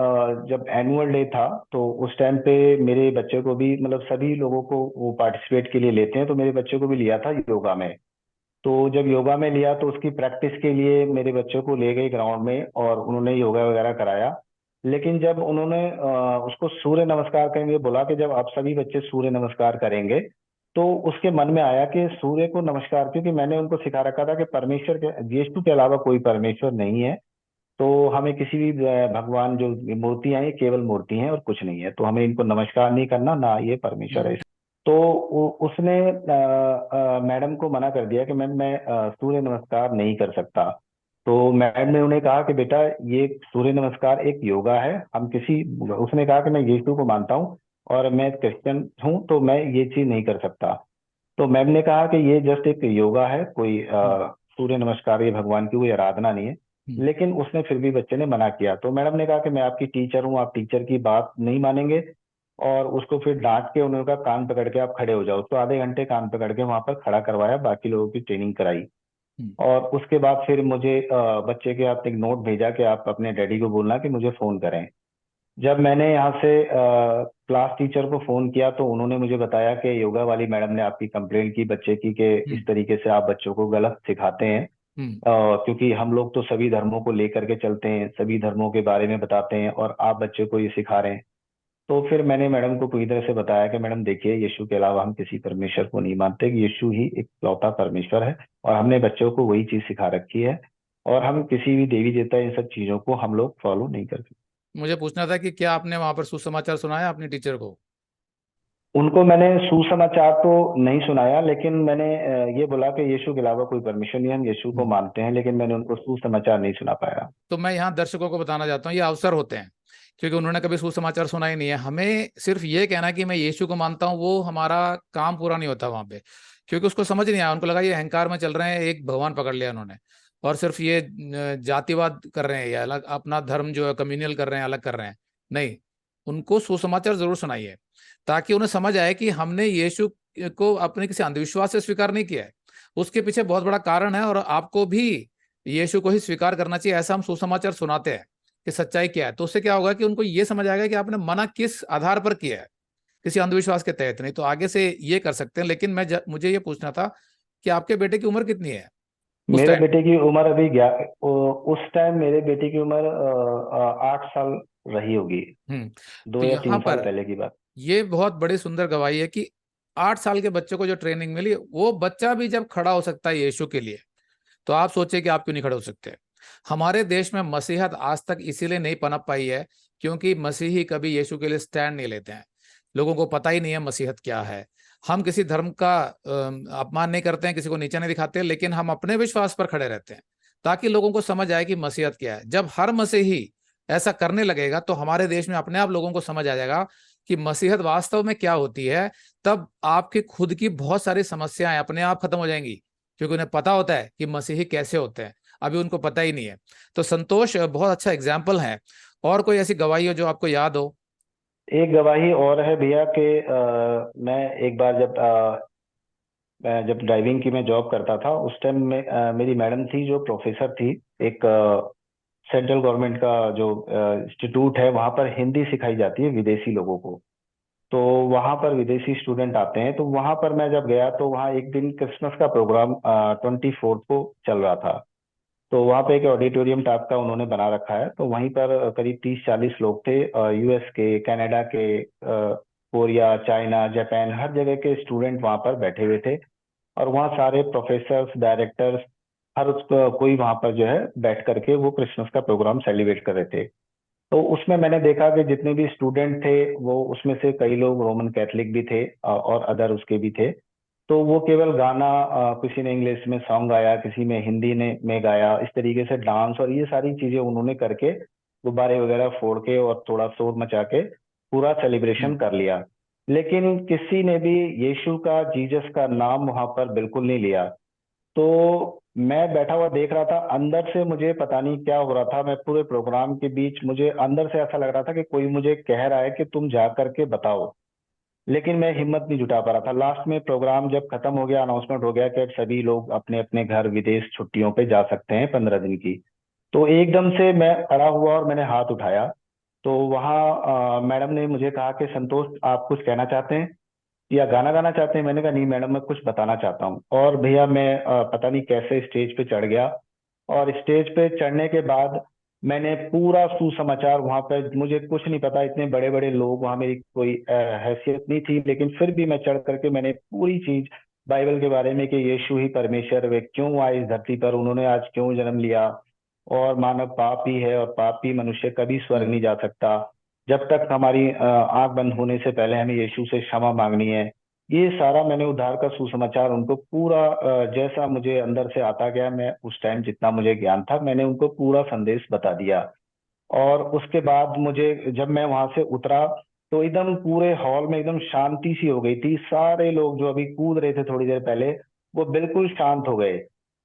जब एनुअल डे था, तो उस टाइम पे मेरे बच्चे को भी, मतलब सभी लोगों को वो पार्टिसिपेट के लिए लेते हैं, तो मेरे बच्चे को भी लिया था योगा में। तो जब योगा में लिया तो उसकी प्रैक्टिस के लिए मेरे बच्चे को ले गए ग्राउंड में और उन्होंने योगा वगैरह कराया। लेकिन जब उन्होंने उसको सूर्य नमस्कार करेंगे बोला, कि जब आप सभी बच्चे सूर्य नमस्कार करेंगे, तो उसके मन में आया कि सूर्य को नमस्कार, क्योंकि मैंने उनको सिखा रखा था कि परमेश्वर के, यीशु के अलावा कोई परमेश्वर नहीं है। तो हमें किसी भी भगवान, जो मूर्तियां हैं ये केवल मूर्ति हैं और कुछ नहीं है, तो हमें इनको नमस्कार नहीं करना, ना ये परमेश्वर हम्म। है। तो उसने मैडम को मना कर दिया कि मैम मैं सूर्य नमस्कार नहीं कर सकता। तो मैम ने उन्हें कहा कि बेटा, ये सूर्य नमस्कार एक योगा है, हम किसी, उसने कहा कि मैं यीशु को मानता हूँ और मैं क्रिश्चियन हूँ, तो मैं ये चीज नहीं कर सकता। तो मैम ने कहा कि ये जस्ट एक योगा है, कोई हम्म। सूर्य नमस्कार ये भगवान की कोई आराधना नहीं है। हम्म। लेकिन उसने फिर भी, बच्चे ने मना किया, तो मैडम ने कहा कि मैं आपकी टीचर हूँ, आप टीचर की बात नहीं मानेंगे। और उसको फिर डांट के उन्होंने कहा कान पकड़ के आप खड़े हो जाओ, तो आधे घंटे कान पकड़ के वहां पर खड़ा करवाया, बाकी लोगों की ट्रेनिंग कराई। हम्म। और उसके बाद फिर मुझे बच्चे के हाथ एक नोट भेजा कि आप अपने डैडी को बोलना कि मुझे फोन करें। जब मैंने यहाँ से क्लास टीचर को फोन किया, तो उन्होंने मुझे बताया कि योगा वाली मैडम ने आपकी कंप्लेंट की बच्चे की, कि इस हम्म। तरीके से आप बच्चों को गलत सिखाते हैं। हम्म। क्योंकि हम लोग तो सभी धर्मों को लेकर के चलते हैं, सभी धर्मों के बारे में बताते हैं, और आप बच्चे को ये सिखा रहे हैं। तो फिर मैंने मैडम को पूरी तरह से बताया कि मैडम देखिए, यीशु के अलावा हम किसी परमेश्वर को नहीं मानते, कि यीशु ही एक लौता परमेश्वर है, और हमने बच्चों को वही चीज सिखा रखी है, और हम किसी भी देवी देवता, इन सब चीजों को हम लोग फॉलो नहीं करते। मुझे पूछना था कि क्या आपने वहां पर सुसमाचार सुनाया अपनी टीचर को? उनको मैंने सुसमाचार तो नहीं सुनाया, लेकिन मैंने ये बोला कि यीशु के अलावा कोई परमेश्वर नहीं है, हम यीशु को हम्म। मानते हैं, लेकिन मैंने उनको सुसमाचार नहीं सुना पाया। तो मैं यहाँ दर्शकों को बताना चाहता हूँ, ये अवसर होते हैं, क्योंकि उन्होंने कभी सुसमाचार सुना ही नहीं है। हमें सिर्फ ये कहना कि मैं यीशु को मानता हूँ, वो हमारा काम पूरा नहीं होता वहां पे, क्योंकि उसको समझ नहीं आया। उनको लगा ये अहंकार में चल रहे हैं, एक भगवान पकड़ लिया उन्होंने, और सिर्फ ये जातिवाद कर रहे हैं या अलग अपना धर्म जो है कम्युनियल कर रहे हैं, अलग कर रहे हैं। नहीं, उनको सुसमाचार जरूर सुनाइए, ताकि उन्हें समझ आए कि हमने यीशु को अपने किसी अंधविश्वास से स्वीकार नहीं किया है, उसके पीछे बहुत बड़ा कारण है, और आपको भी यीशु को ही स्वीकार करना चाहिए। ऐसा हम सुसमाचार सुनाते हैं कि सच्चाई क्या है, तो उससे क्या होगा कि उनको ये समझ आएगा कि आपने मना किस आधार पर किया है, किसी अंधविश्वास के तहत नहीं। तो आगे से ये कर सकते हैं। लेकिन मुझे ये पूछना था कि आपके बेटे की उम्र कितनी है उस मेरे टाइम? बेटे की उम्र अभी उस टाइम मेरे बेटे की उम्र 8 साल रही होगी। तो दो या यहाँ तीन साल पर पहले की बात। ये बहुत बड़ी सुंदर गवाही है कि 8 साल के बच्चे को जो ट्रेनिंग मिली, वो बच्चा भी जब खड़ा हो सकता है यीशु के लिए, तो आप सोचिए कि आप क्यों नहीं खड़े हो सकते। हमारे देश में मसीहत आज तक इसीलिए नहीं पनप पाई है क्योंकि मसीही कभी यीशु के लिए स्टैंड नहीं लेते हैं। लोगों को पता ही नहीं है मसीहत क्या है। हम किसी धर्म का अपमान नहीं करते हैं, किसी को नीचा नहीं दिखाते, लेकिन हम अपने विश्वास पर खड़े रहते हैं ताकि लोगों को समझ आए कि मसीहत क्या है। जब हर मसीही ऐसा करने लगेगा तो हमारे देश में अपने आप लोगों को समझ आ जाएगा कि मसीहत वास्तव में क्या होती है। तब आपकी खुद की बहुत सारी समस्याएं अपने आप खत्म हो जाएंगी, क्योंकि उन्हें पता होता है कि मसीही कैसे होते हैं। अभी उनको पता ही नहीं है। तो संतोष बहुत अच्छा एग्जाम्पल है। और कोई ऐसी गवाही हो जो आपको याद हो? एक गवाही और है भैया कि मैं एक बार मैं जब ड्राइविंग की मैं जॉब करता था, उस टाइम में मेरी मैडम थी जो प्रोफेसर थी। एक सेंट्रल गवर्नमेंट का जो इंस्टीट्यूट है, वहाँ पर हिंदी सिखाई जाती है विदेशी लोगों को। तो वहाँ पर विदेशी स्टूडेंट आते हैं, तो वहाँ पर मैं जब गया तो वहाँ एक दिन क्रिसमस का प्रोग्राम 24 को चल रहा था। तो वहाँ पे एक ऑडिटोरियम टाइप का उन्होंने बना रखा है, तो वहीं पर करीब 30-40 लोग थे, यूएस के, कनाडा के, कोरिया, चाइना, जापान, हर जगह के स्टूडेंट वहाँ पर बैठे हुए थे। और वहाँ सारे प्रोफेसर्स, डायरेक्टर्स, हर कोई वहाँ पर जो है बैठ करके वो क्रिसमस का प्रोग्राम सेलिब्रेट कर रहे थे। तो उसमें मैंने देखा कि जितने भी स्टूडेंट थे, वो उसमें से कई लोग रोमन कैथलिक भी थे और अदर उसके भी थे। तो वो केवल गाना, किसी ने इंग्लिश में सॉन्ग गाया, किसी में हिंदी में गाया, इस तरीके से डांस और ये सारी चीजें उन्होंने करके, गुब्बारे वगैरह फोड़ के और थोड़ा शोर मचा के पूरा सेलिब्रेशन हम्म। कर लिया। लेकिन किसी ने भी यीशु का, जीसस का नाम वहां पर बिल्कुल नहीं लिया। तो मैं बैठा हुआ देख रहा था, अंदर से मुझे पता नहीं क्या हो रहा था। मैं पूरे प्रोग्राम के बीच, मुझे अंदर से ऐसा लग रहा था कि कोई मुझे कह रहा है कि तुम जा करके बताओ, लेकिन मैं हिम्मत नहीं जुटा पा रहा था। लास्ट में प्रोग्राम जब खत्म हो गया, अनाउंसमेंट हो गया कि अब सभी लोग अपने अपने घर विदेश छुट्टियों पे जा सकते हैं 15 दिन की। तो एकदम से मैं खड़ा हुआ और मैंने हाथ उठाया। तो वहाँ मैडम ने मुझे कहा कि संतोष, आप कुछ कहना चाहते हैं या गाना गाना चाहते हैं? मैंने कहा नहीं मैडम, मैं कुछ बताना चाहता हूँ। और भैया मैं पता नहीं कैसे स्टेज पे चढ़ गया। और स्टेज पे चढ़ने के बाद मैंने पूरा सुसमाचार वहां पे, मुझे कुछ नहीं पता, इतने बड़े बड़े लोग वहां, मेरी कोई हैसियत नहीं थी, लेकिन फिर भी मैं चढ़ करके मैंने पूरी चीज बाइबल के बारे में कि यीशु ही परमेश्वर, वे क्यों आए इस धरती पर, उन्होंने आज क्यों जन्म लिया, और मानव पाप ही है और पापी मनुष्य कभी स्वर्ग हम्म। नहीं जा सकता, जब तक हमारी आंख बंद होने से पहले हमें यीशु से क्षमा मांगनी है। ये सारा मैंने उद्धार का सुसमाचार उनको पूरा, जैसा मुझे अंदर से आता गया, मैं उस टाइम जितना मुझे ज्ञान था मैंने उनको पूरा संदेश बता दिया। और उसके बाद मुझे, जब मैं वहां से उतरा, तो एकदम पूरे हॉल में एकदम शांति सी हो गई थी। सारे लोग जो अभी कूद रहे थे थोड़ी देर पहले, वो बिल्कुल शांत हो गए।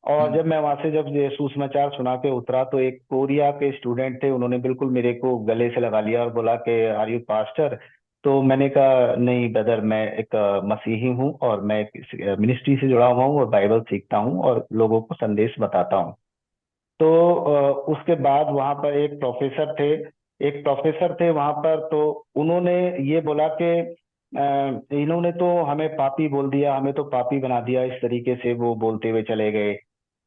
और हम्म। जब मैं वहां से, जब ये सुसमाचार सुना के उतरा, तो एक कोरिया के स्टूडेंट थे, उन्होंने बिल्कुल मेरे को गले से लगा लिया और बोला कि आर यू पास्टर? तो मैंने कहा नहीं ब्रदर, मैं एक मसीही हूँ और मैं मिनिस्ट्री से जुड़ा हुआ हूँ और बाइबल सीखता हूँ और लोगों को संदेश बताता हूँ। तो उसके बाद वहां पर एक प्रोफेसर थे वहां पर। तो उन्होंने ये बोला कि इन्होंने तो हमें पापी बोल दिया, हमें तो पापी बना दिया, इस तरीके से वो बोलते हुए चले गए।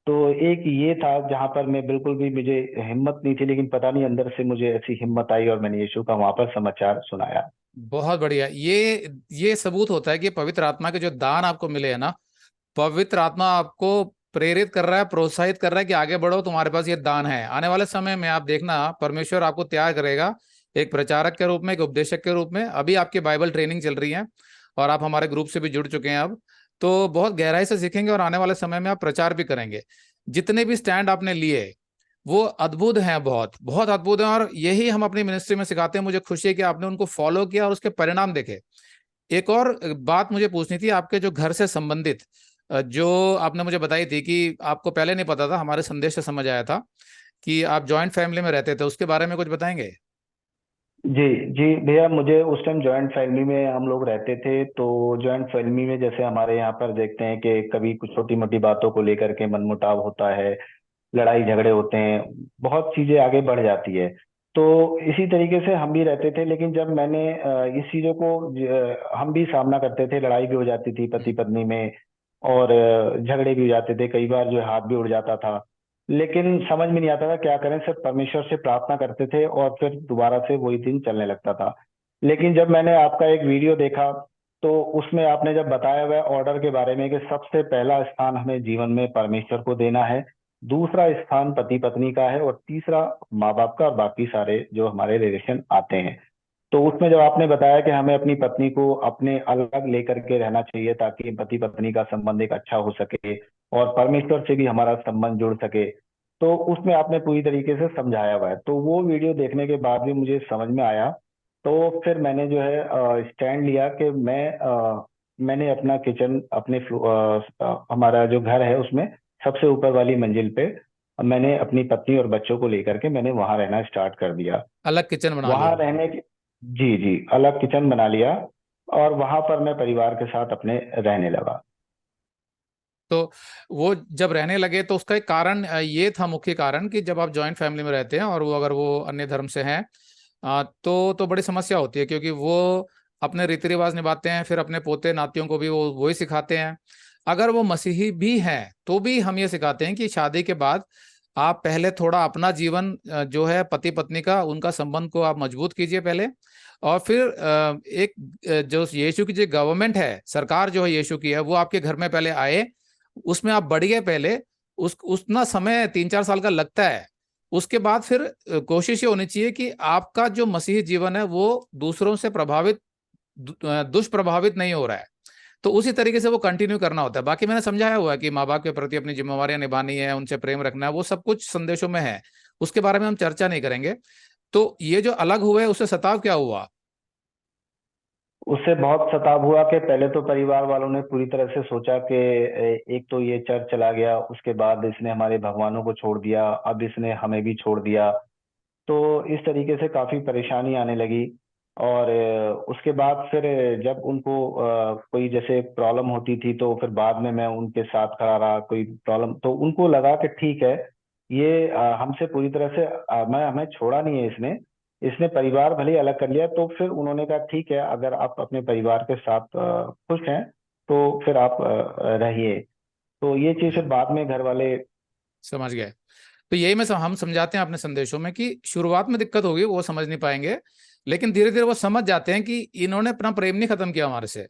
तो एक ये था जहां पर मैं बिल्कुल भी, मुझे हिम्मत नहीं थी, लेकिन पता नहीं अंदर से मुझे ऐसी हिम्मत आई और मैंने यीशु का वहां पर समाचार सुनाया। बहुत बढ़िया। ये सबूत होता है कि पवित्र आत्मा के जो दान आपको मिले हैं ना, पवित्र आत्मा आपको प्रेरित कर रहा है, प्रोत्साहित कर रहा है कि आगे बढ़ो, तुम्हारे पास ये दान है। आने वाले समय में आप देखना, परमेश्वर आपको तैयार करेगा एक प्रचारक के रूप में, एक उपदेशक के रूप में। अभी आपकी बाइबल ट्रेनिंग चल रही है और आप हमारे ग्रुप से भी जुड़ चुके हैं अब। तो बहुत गहराई से सीखेंगे और आने वाले समय में आप प्रचार भी करेंगे। जितने भी स्टैंड आपने लिए वो अद्भुत हैं, बहुत बहुत अद्भुत हैं, और यही हम अपनी मिनिस्ट्री में सिखाते हैं। मुझे खुशी है कि आपने उनको फॉलो किया और उसके परिणाम देखे। एक और बात मुझे पूछनी थी आपके जो घर से संबंधित, जो आपने मुझे बताई थी कि आपको पहले नहीं पता था, हमारे संदेश से समझ आया था कि आप जॉइंट फैमिली में रहते थे, उसके बारे में कुछ बताएंगे? जी जी भैया, मुझे उस टाइम जॉइंट फैमिली में हम लोग रहते थे। तो जॉइंट फैमिली में जैसे हमारे यहाँ पर देखते हैं कि कभी कुछ छोटी मोटी बातों को लेकर के मनमुटाव होता है, लड़ाई झगड़े होते हैं, बहुत चीजें आगे बढ़ जाती है। तो इसी तरीके से हम भी रहते थे। लेकिन जब मैंने इस चीजों को, हम भी सामना करते थे, लड़ाई भी हो जाती थी पति हम्म। पत्नी में, और झगड़े भी हो जाते थे, कई बार जो है हाथ भी उड़ जाता था। लेकिन समझ में नहीं आता था क्या करें, सिर्फ परमेश्वर से प्रार्थना करते थे और फिर दोबारा से वही दिन चलने लगता था। लेकिन जब मैंने आपका एक वीडियो देखा, तो उसमें आपने जब बताया हुआ ऑर्डर के बारे में कि सबसे पहला स्थान हमें जीवन में परमेश्वर को देना है, दूसरा स्थान पति पत्नी का है, और तीसरा माँ बाप का, और बाकी सारे जो हमारे रिलेशन आते हैं। तो उसमें जब आपने बताया कि हमें अपनी पत्नी को अपने अलग लेकर के रहना चाहिए ताकि पति पत्नी का संबंध एक अच्छा हो सके और परमेश्वर से भी हमारा संबंध जुड़ सके, तो उसमें आपने पूरी तरीके से समझाया हुआ है। तो वो वीडियो देखने के बाद भी मुझे समझ में आया। तो फिर मैंने जो है स्टैंड लिया कि मैंने अपना किचन हमारा जो घर है उसमें सबसे ऊपर वाली मंजिल पे मैंने अपनी पत्नी और बच्चों को लेकर के मैंने वहां रहना स्टार्ट कर दिया। अलग किचन बना वहां लिया। रहने की जी जी, अलग किचन बना लिया और वहां पर मैं परिवार के साथ अपने रहने लगा। तो वो जब रहने लगे तो उसका एक कारण ये था, मुख्य कारण, कि जब आप जॉइंट फैमिली में रहते हैं और वो अगर वो अन्य धर्म से हैं, तो बड़ी समस्या होती है, क्योंकि वो अपने रीति रिवाज निभाते हैं, फिर अपने पोते नातियों को भी वो वही सिखाते हैं। अगर वो मसीही भी हैं तो भी हम ये सिखाते हैं कि शादी के बाद आप पहले थोड़ा अपना जीवन जो है पति पत्नी का, उनका संबंध को आप मजबूत कीजिए पहले, और फिर एक जो यीशु की जो गवर्नमेंट है, सरकार जो है यीशु की है, वो आपके घर में पहले आए, उसमें आप बढ़िए पहले। उतना समय 3-4 साल का लगता है। उसके बाद फिर कोशिश ये होनी चाहिए कि आपका जो मसीही जीवन है वो दूसरों से दुष्प्रभावित नहीं हो रहा है। तो उसी तरीके से वो कंटिन्यू करना होता है। बाकी मैंने समझाया हुआ है कि माँ बाप के प्रति अपनी जिम्मेवारियां निभानी है, उनसे प्रेम रखना है, वो सब कुछ संदेशों में है। उसके बारे में हम चर्चा नहीं करेंगे। तो ये जो अलग हुए उससे सताव क्या हुआ? उससे बहुत सताव हुआ कि पहले तो परिवार वालों ने पूरी तरह से सोचा कि एक तो ये चर्च चला गया, उसके बाद इसने हमारे भगवानों को छोड़ दिया, अब इसने हमें भी छोड़ दिया। तो इस तरीके से काफी परेशानी आने लगी। और उसके बाद फिर जब उनको कोई जैसे प्रॉब्लम होती थी तो फिर बाद में मैं उनके साथ खड़ा रहा। कोई प्रॉब्लम तो उनको लगा कि ठीक है, ये हमसे पूरी तरह से मैं हमें छोड़ा नहीं है इसने। इसने परिवार भले ही अलग कर लिया, तो फिर उन्होंने कहा ठीक है, अगर आप अपने परिवार के साथ खुश हैं तो फिर आप रहिए। तो ये चीज फिर बाद में घर वाले। समझ गए। तो यही हम समझाते हैं अपने संदेशों में कि शुरुआत में दिक्कत होगी, वो समझ नहीं पाएंगे, लेकिन धीरे धीरे वो समझ जाते हैं कि इन्होंने अपना प्रेम नहीं खत्म किया हमारे से।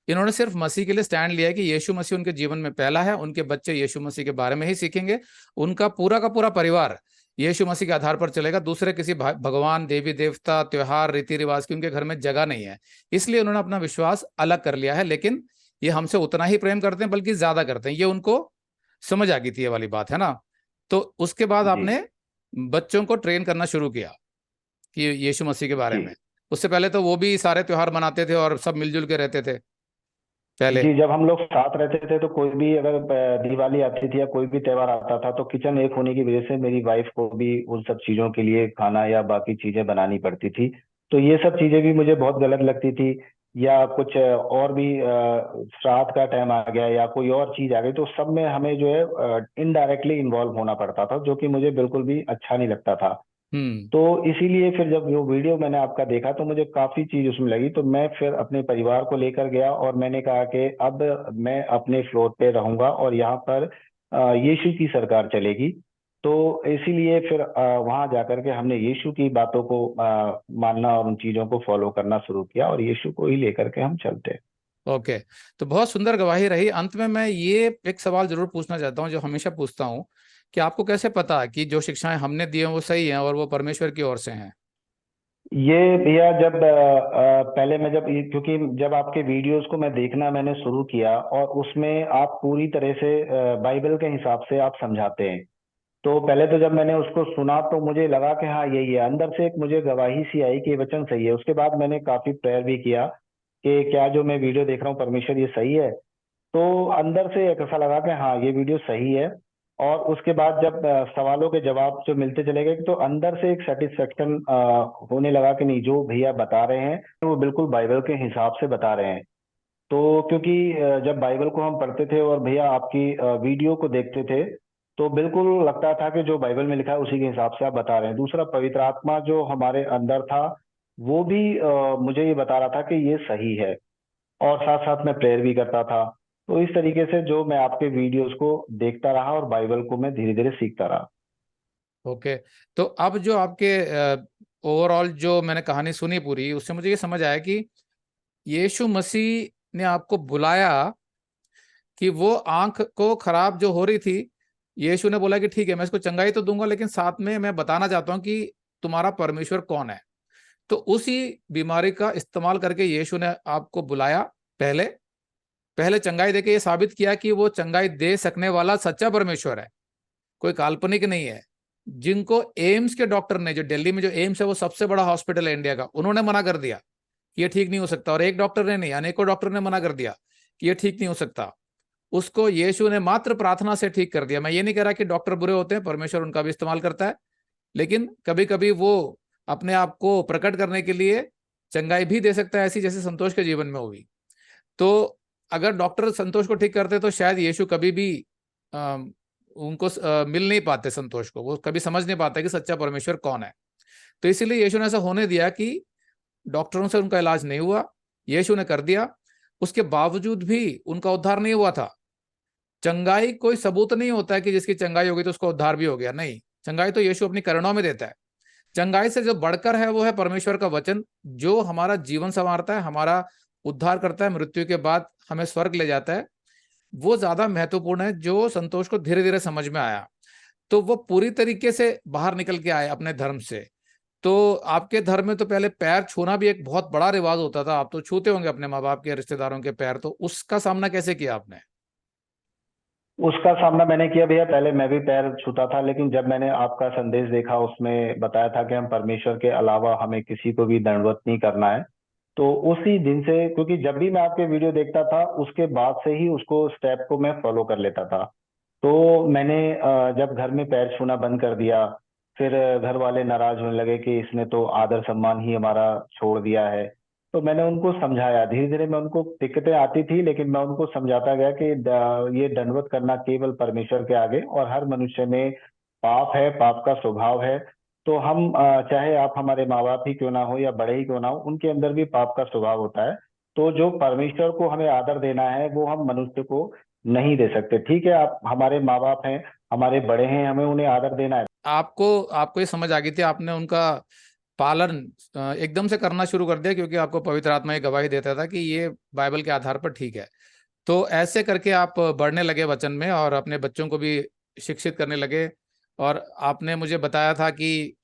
इन्होंने सिर्फ मसीह के लिए स्टैंड लिया है कि यीशु मसीह उनके जीवन में पहला है, उनके बच्चे यीशु मसीह के बारे में ही सीखेंगे, उनका पूरा का पूरा परिवार यीशु मसीह के आधार पर चलेगा। दूसरे किसी भगवान, देवी देवता, त्योहार, रीति रिवाज की उनके घर में जगह नहीं है। इसलिए उन्होंने अपना विश्वास अलग कर लिया है। लेकिन ये हमसे उतना ही प्रेम करते हैं, बल्कि ज्यादा करते हैं। ये उनको समझ आ गई थी, ये वाली बात है ना। तो उसके बाद जी आपने बच्चों को ट्रेन करना शुरू किया कि यीशु मसीह के बारे जी में। उससे पहले तो वो भी सारे त्योहार मनाते थे और सब मिलजुल के रहते थे पहले। जी, जब हम लोग साथ रहते थे तो कोई भी अगर दिवाली आती थी या कोई भी त्योहार आता था तो किचन एक होने की वजह से मेरी वाइफ को भी उन सब चीजों के लिए खाना या बाकी चीजें बनानी पड़ती थी। तो ये सब चीजें भी मुझे बहुत गलत लगती थी। या कुछ और भी श्राद्ध का टाइम आ गया या कोई और चीज आ गई तो सब में हमें जो है इनडायरेक्टली इन्वॉल्व होना पड़ता था, जो कि मुझे बिल्कुल भी अच्छा नहीं लगता था। हम्म। तो इसीलिए फिर जब वो वीडियो मैंने आपका देखा तो मुझे काफी चीज उसमें लगी, तो मैं फिर अपने परिवार को लेकर गया और मैंने कहा कि अब मैं अपने फ्लोर पे रहूंगा और यहाँ पर यीशु की सरकार चलेगी। तो इसीलिए फिर वहां जाकर के हमने यीशु की बातों को मानना और उन चीजों को फॉलो करना शुरू किया और यीशु को ही लेकर के हम चलते हैं। ओके। तो बहुत सुंदर गवाही रही। अंत में मैं ये एक सवाल जरूर पूछना चाहता हूँ, जो हमेशा पूछता हूँ, कि आपको कैसे पता कि जो शिक्षाएं हमने दी हैं वो सही हैं और वो परमेश्वर की ओर से हैं? ये भैया जब पहले मैं क्योंकि जब आपके वीडियोस को मैं देखना मैंने शुरू किया और उसमें आप पूरी तरह से बाइबल के हिसाब से आप समझाते हैं। तो पहले तो जब मैंने उसको सुना तो मुझे लगा कि हाँ यही है, अंदर से एक मुझे गवाही सी आई कि ये वचन सही है। उसके बाद मैंने काफी प्रेयर भी किया कि क्या जो मैं वीडियो देख रहा हूँ परमेश्वर ये सही है। तो अंदर से एक ऐसा लगा कि हाँ ये वीडियो सही है। और उसके बाद जब सवालों के जवाब जो मिलते चले गए तो अंदर से एक सेटिस्फेक्शन होने लगा कि नहीं, जो भैया बता रहे हैं वो बिल्कुल बाइबल के हिसाब से बता रहे हैं। तो क्योंकि जब बाइबल को हम पढ़ते थे और भैया आपकी वीडियो को देखते थे तो बिल्कुल लगता था कि जो बाइबल में लिखा है उसी के हिसाब से आप बता रहे हैं। दूसरा, पवित्र आत्मा जो हमारे अंदर था वो भी मुझे ये बता रहा था कि ये सही है। और साथ साथ मैं प्रेयर भी करता था। तो इस तरीके से जो मैं आपके वीडियोस को देखता रहा और बाइबल को मैं धीरे धीरे सीखता रहा। ओके। तो अब जो आपके ओवरऑल जो मैंने कहानी सुनी पूरी, उससे मुझे ये समझ आया कि यीशु मसीह ने आपको बुलाया कि वो आंख को खराब जो हो रही थी, यीशु ने बोला कि ठीक है मैं इसको चंगाई तो दूंगा, लेकिन साथ में मैं बताना चाहता हूं कि तुम्हारा परमेश्वर कौन है। तो उसी बीमारी का इस्तेमाल करके यीशु ने आपको बुलाया, पहले पहले चंगाई देके ये साबित किया कि वो चंगाई दे सकने वाला सच्चा परमेश्वर है, कोई काल्पनिक नहीं है। जिनको एम्स के डॉक्टर ने, जो दिल्ली में जो एम्स है वो सबसे बड़ा हॉस्पिटल है इंडिया का, उन्होंने मना कर दिया कि ये ठीक नहीं हो सकता, और एक डॉक्टर ने नहीं, अनेकों डॉक्टर ने मना कर दिया कि ये ठीक नहीं हो सकता, उसको यीशु ने मात्र प्रार्थना से ठीक कर दिया। मैं ये नहीं कह रहा कि डॉक्टर बुरे होते हैं, परमेश्वर उनका भी इस्तेमाल करता है, लेकिन कभी कभी वो अपने आप को प्रकट करने के लिए चंगाई भी दे सकता है, ऐसी जैसे संतोष के जीवन में हुई। तो अगर डॉक्टर संतोष को ठीक करते तो शायद यीशु कभी भी उनको मिल नहीं पाते संतोष को, वो कभी समझ नहीं पाते कि सच्चा परमेश्वर कौन है। तो इसीलिए यीशु ने ऐसा होने दिया कि डॉक्टरों से उनका इलाज नहीं हुआ, यीशु ने कर दिया। उसके बावजूद भी उनका उद्धार नहीं हुआ था। चंगाई कोई सबूत नहीं होता है कि जिसकी चंगाई होगी तो उसका उद्धार भी हो गया, नहीं, चंगाई तो यीशु अपनी करुणा में देता है। चंगाई से जो बढ़कर है वो है परमेश्वर का वचन, जो हमारा जीवन संवारता है, हमारा उद्धार करता है, मृत्यु के बाद हमें स्वर्ग ले जाता है। वो ज्यादा महत्वपूर्ण है, जो संतोष को धीरे धीरे समझ में आया। तो वो पूरी तरीके से बाहर निकल के आए अपने धर्म से। तो आपके धर्म में तो पहले पैर छूना भी एक बहुत बड़ा रिवाज होता था, आप तो छूते होंगे अपने माँ बाप के, रिश्तेदारों के पैर, तो उसका सामना कैसे किया आपने? उसका सामना मैंने किया भैया, पहले मैं भी पैर छूता था, लेकिन जब मैंने आपका संदेश देखा उसमें बताया था कि हम परमेश्वर के अलावा हमें किसी को भी दंडवत नहीं करना है, तो उसी दिन से, क्योंकि जब भी मैं आपके वीडियो देखता था उसके बाद से ही उसको स्टेप को मैं फॉलो कर लेता था। तो मैंने जब घर में पैर छूना बंद कर दिया, फिर घर वाले नाराज होने लगे कि इसने तो आदर सम्मान ही हमारा छोड़ दिया है। तो मैंने उनको समझाया, धीरे धीरे मैं उनको, दिक्कतें आती थी लेकिन मैं उनको समझाता गया कि ये दंडवत करना केवल परमेश्वर के आगे, और हर मनुष्य में पाप है, पाप का स्वभाव है। तो हम चाहे आप हमारे माँ बाप ही क्यों ना हो या बड़े ही क्यों ना हो, उनके अंदर भी पाप का स्वभाव होता है। तो जो परमेश्वर को हमें आदर देना है वो हम मनुष्य को नहीं दे सकते। ठीक है, आप हमारे माँ बाप हैं, हमारे बड़े हैं, हमें उन्हें आदर देना है। आपको आपको ये समझ आ गई थी, आपने उनका पालन एकदम से करना शुरू कर दिया, क्योंकि आपको पवित्र आत्मा ये गवाही देता था कि ये बाइबल के आधार पर ठीक है। तो ऐसे करके आप बढ़ने लगे वचन में और अपने बच्चों को भी शिक्षित करने लगे। और आपने मुझे बताया था कि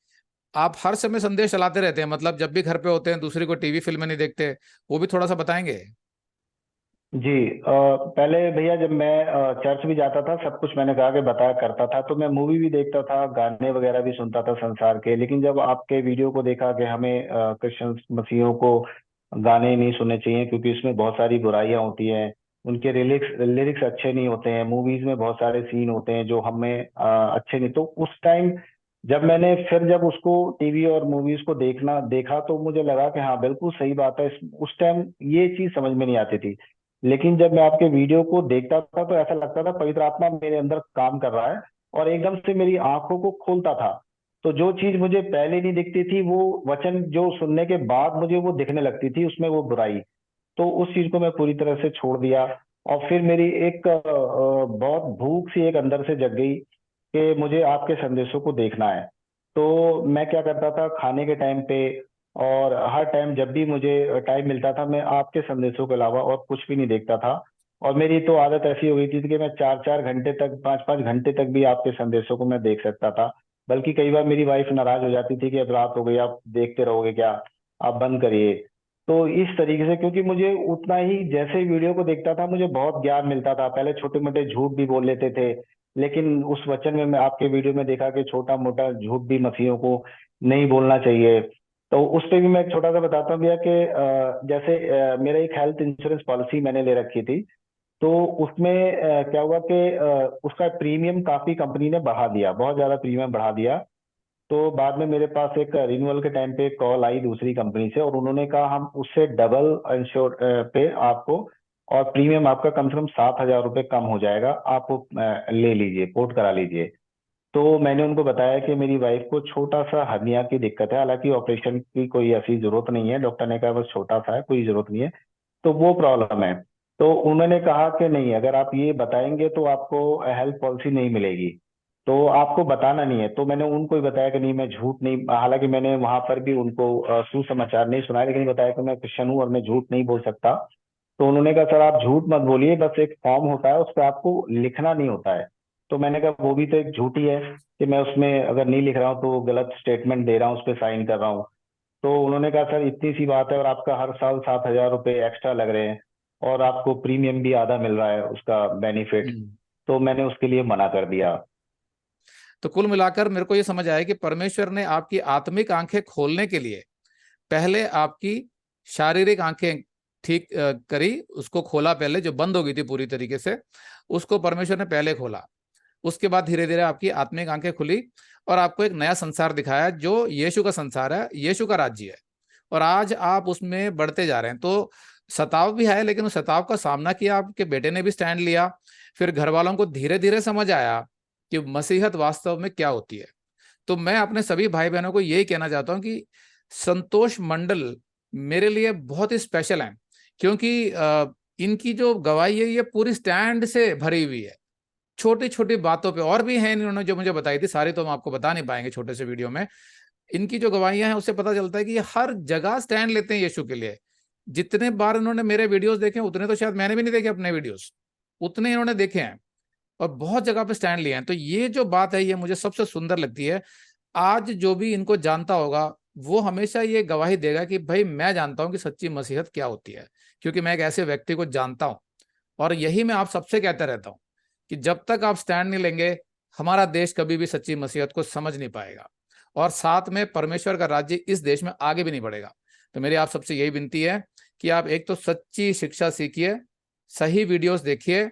आप हर समय संदेश चलाते रहते हैं, मतलब जब भी घर पे होते हैं, दूसरी को टीवी फिल्में नहीं देखते, वो भी थोड़ा सा बताएंगे? जी, पहले भैया जब मैं चर्च भी जाता था, सब कुछ मैंने कहा कि बताया करता था, तो मैं मूवी भी देखता था, गाने वगैरह भी सुनता था संसार के। लेकिन जब आपके वीडियो को देखा कि हमें क्रिश्चियन मसीहियों को गाने नहीं सुनने चाहिए क्योंकि इसमें बहुत सारी बुराइयां होती हैं, उनके लिरिक्स लिरिक्स अच्छे नहीं होते हैं, मूवीज में बहुत सारे सीन होते हैं जो हमें अच्छे नहीं, तो उस टाइम जब मैंने फिर जब उसको टीवी और मूवीज को देखना देखा तो मुझे लगा कि हाँ बिल्कुल सही बात है। उस टाइम ये चीज समझ में नहीं आती थी, लेकिन जब मैं आपके वीडियो को देखता था तो ऐसा लगता था पवित्र आत्मा मेरे अंदर काम कर रहा है और एकदम से मेरी आंखों को खोलता था। तो जो चीज मुझे पहले नहीं दिखती थी, वो वचन जो सुनने के बाद मुझे वो दिखने लगती थी, उसमें वो बुराई। तो उस चीज को मैं पूरी तरह से छोड़ दिया। और फिर मेरी एक बहुत भूख सी एक अंदर से जग गई कि मुझे आपके संदेशों को देखना है। तो मैं क्या करता था खाने के टाइम पे, और हर टाइम जब भी मुझे टाइम मिलता था, मैं आपके संदेशों के अलावा और कुछ भी नहीं देखता था। और मेरी तो आदत ऐसी हो गई थी कि मैं 4-4 घंटे तक, 5-5 घंटे तक भी आपके संदेशों को मैं देख सकता था। बल्कि कई बार मेरी वाइफ नाराज हो जाती थी कि अब रात हो गई, आप देखते रहोगे क्या, आप बंद करिए। तो इस तरीके से, क्योंकि मुझे उतना ही, जैसे वीडियो को देखता था मुझे बहुत ज्ञान मिलता था। पहले छोटे मोटे झूठ भी बोल लेते थे, लेकिन उस वचन में मैं आपके वीडियो में देखा कि छोटा मोटा झूठ भी मसीहियों को नहीं बोलना चाहिए। तो उस पे भी मैं एक छोटा सा बताता हूँ भैया कि जैसे मेरा एक हेल्थ इंश्योरेंस पॉलिसी मैंने ले रखी थी। तो उसमें क्या हुआ कि उसका प्रीमियम काफी कंपनी ने बढ़ा दिया, बहुत ज्यादा प्रीमियम बढ़ा दिया। तो बाद में मेरे पास एक रिन्यूअल के टाइम पे कॉल आई दूसरी कंपनी से, और उन्होंने कहा हम उससे डबल इंश्योर पे आपको, और प्रीमियम आपका कम से कम 7,000 रुपये कम हो जाएगा, आप वो, ले लीजिए, पोर्ट करा लीजिए। तो मैंने उनको बताया कि मेरी वाइफ को छोटा सा हर्निया की दिक्कत है, हालांकि ऑपरेशन की कोई ऐसी जरूरत नहीं है, डॉक्टर ने कहा बस छोटा सा है, कोई जरूरत नहीं है, तो वो प्रॉब्लम है। तो उन्होंने कहा कि नहीं, अगर आप ये बताएंगे तो आपको हेल्थ पॉलिसी नहीं मिलेगी, तो आपको बताना नहीं है। तो मैंने उनको ही बताया कि नहीं, मैं झूठ नहीं, हालांकि मैंने वहां पर भी उनको सुसमाचार नहीं सुनाया, लेकिन बताया कि मैं क्रिश्चियन हूँ और मैं झूठ नहीं बोल सकता। तो उन्होंने कहा सर आप झूठ मत बोलिए, बस एक फॉर्म होता है उस पर आपको लिखना नहीं होता है। तो मैंने कहा वो भी तो एक झूठ ही है कि मैं उसमें अगर नहीं लिख रहा हूँ तो गलत स्टेटमेंट दे रहा हूँ, उस पर साइन कर रहा हूँ। तो उन्होंने कहा सर इतनी सी बात है और आपका हर साल 7,000 रुपये एक्स्ट्रा लग रहे हैं और आपको प्रीमियम भी आधा मिल रहा है उसका बेनिफिट। हम्म। तो मैंने उसके लिए मना कर दिया। तो कुल मिलाकर मेरे को ये समझ आया कि परमेश्वर ने आपकी आत्मिक आंखें खोलने के लिए पहले आपकी शारीरिक आंखें ठीक करी, उसको खोला, पहले जो बंद हो गई थी पूरी तरीके से उसको परमेश्वर ने पहले खोला। उसके बाद धीरे धीरे आपकी आत्मिक आंखें खुली और आपको एक नया संसार दिखाया जो यीशु का संसार है, यीशु का राज्य है। और आज आप उसमें बढ़ते जा रहे हैं। तो सताव भी है, लेकिन उस सताव का सामना किया, आपके बेटे ने भी स्टैंड लिया। फिर घर वालों को धीरे धीरे समझ आया कि मसीहत वास्तव में क्या होती है। तो मैं अपने सभी भाई बहनों को यही कहना चाहता हूं कि संतोष मंडल मेरे लिए बहुत ही स्पेशल है, क्योंकि इनकी जो गवाही है ये पूरी स्टैंड से भरी हुई है, छोटी छोटी बातों पे। और भी हैं इन्होंने जो मुझे बताई थी, सारी तो हम आपको बता नहीं पाएंगे छोटे से वीडियो में। इनकी जो गवाहियां हैं उससे पता चलता है कि ये हर जगह स्टैंड लेते हैं यीशु के लिए। जितने बार इन्होंने मेरे वीडियोस देखे उतने तो शायद मैंने भी नहीं देखे अपने वीडियोस, उतने इन्होंने देखे हैं और बहुत जगह पे स्टैंड लिए हैं। तो ये जो बात है ये मुझे सबसे सुंदर लगती है। आज जो भी इनको जानता होगा वो हमेशा ये गवाही देगा कि भाई मैं जानता हूं कि सच्ची मसीहत क्या होती है, क्योंकि मैं एक ऐसे व्यक्ति को जानता हूं। और यही मैं आप सबसे कहता रहता हूं कि जब तक आप स्टैंड नहीं लेंगे हमारा देश कभी भी सच्ची मसीहत को समझ नहीं पाएगा, और साथ में परमेश्वर का राज्य इस देश में आगे भी नहीं बढ़ेगा। तो मेरी आप सबसे यही विनती है कि आप एक तो सच्ची शिक्षा सीखिए, सही वीडियोस देखिए,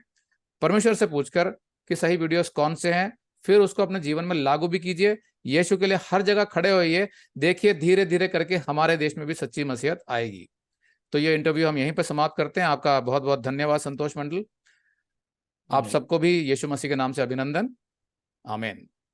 परमेश्वर से पूछकर कि सही वीडियोस कौन से हैं, फिर उसको अपने जीवन में लागू भी कीजिए। यीशु के लिए हर जगह खड़े होइए, देखिए धीरे धीरे करके हमारे देश में भी सच्ची मसीहत आएगी। तो ये इंटरव्यू हम यहीं पर समाप्त करते हैं। आपका बहुत बहुत धन्यवाद संतोष मंडल। आप सबको भी यीशु मसीह के नाम से अभिनंदन। आमीन।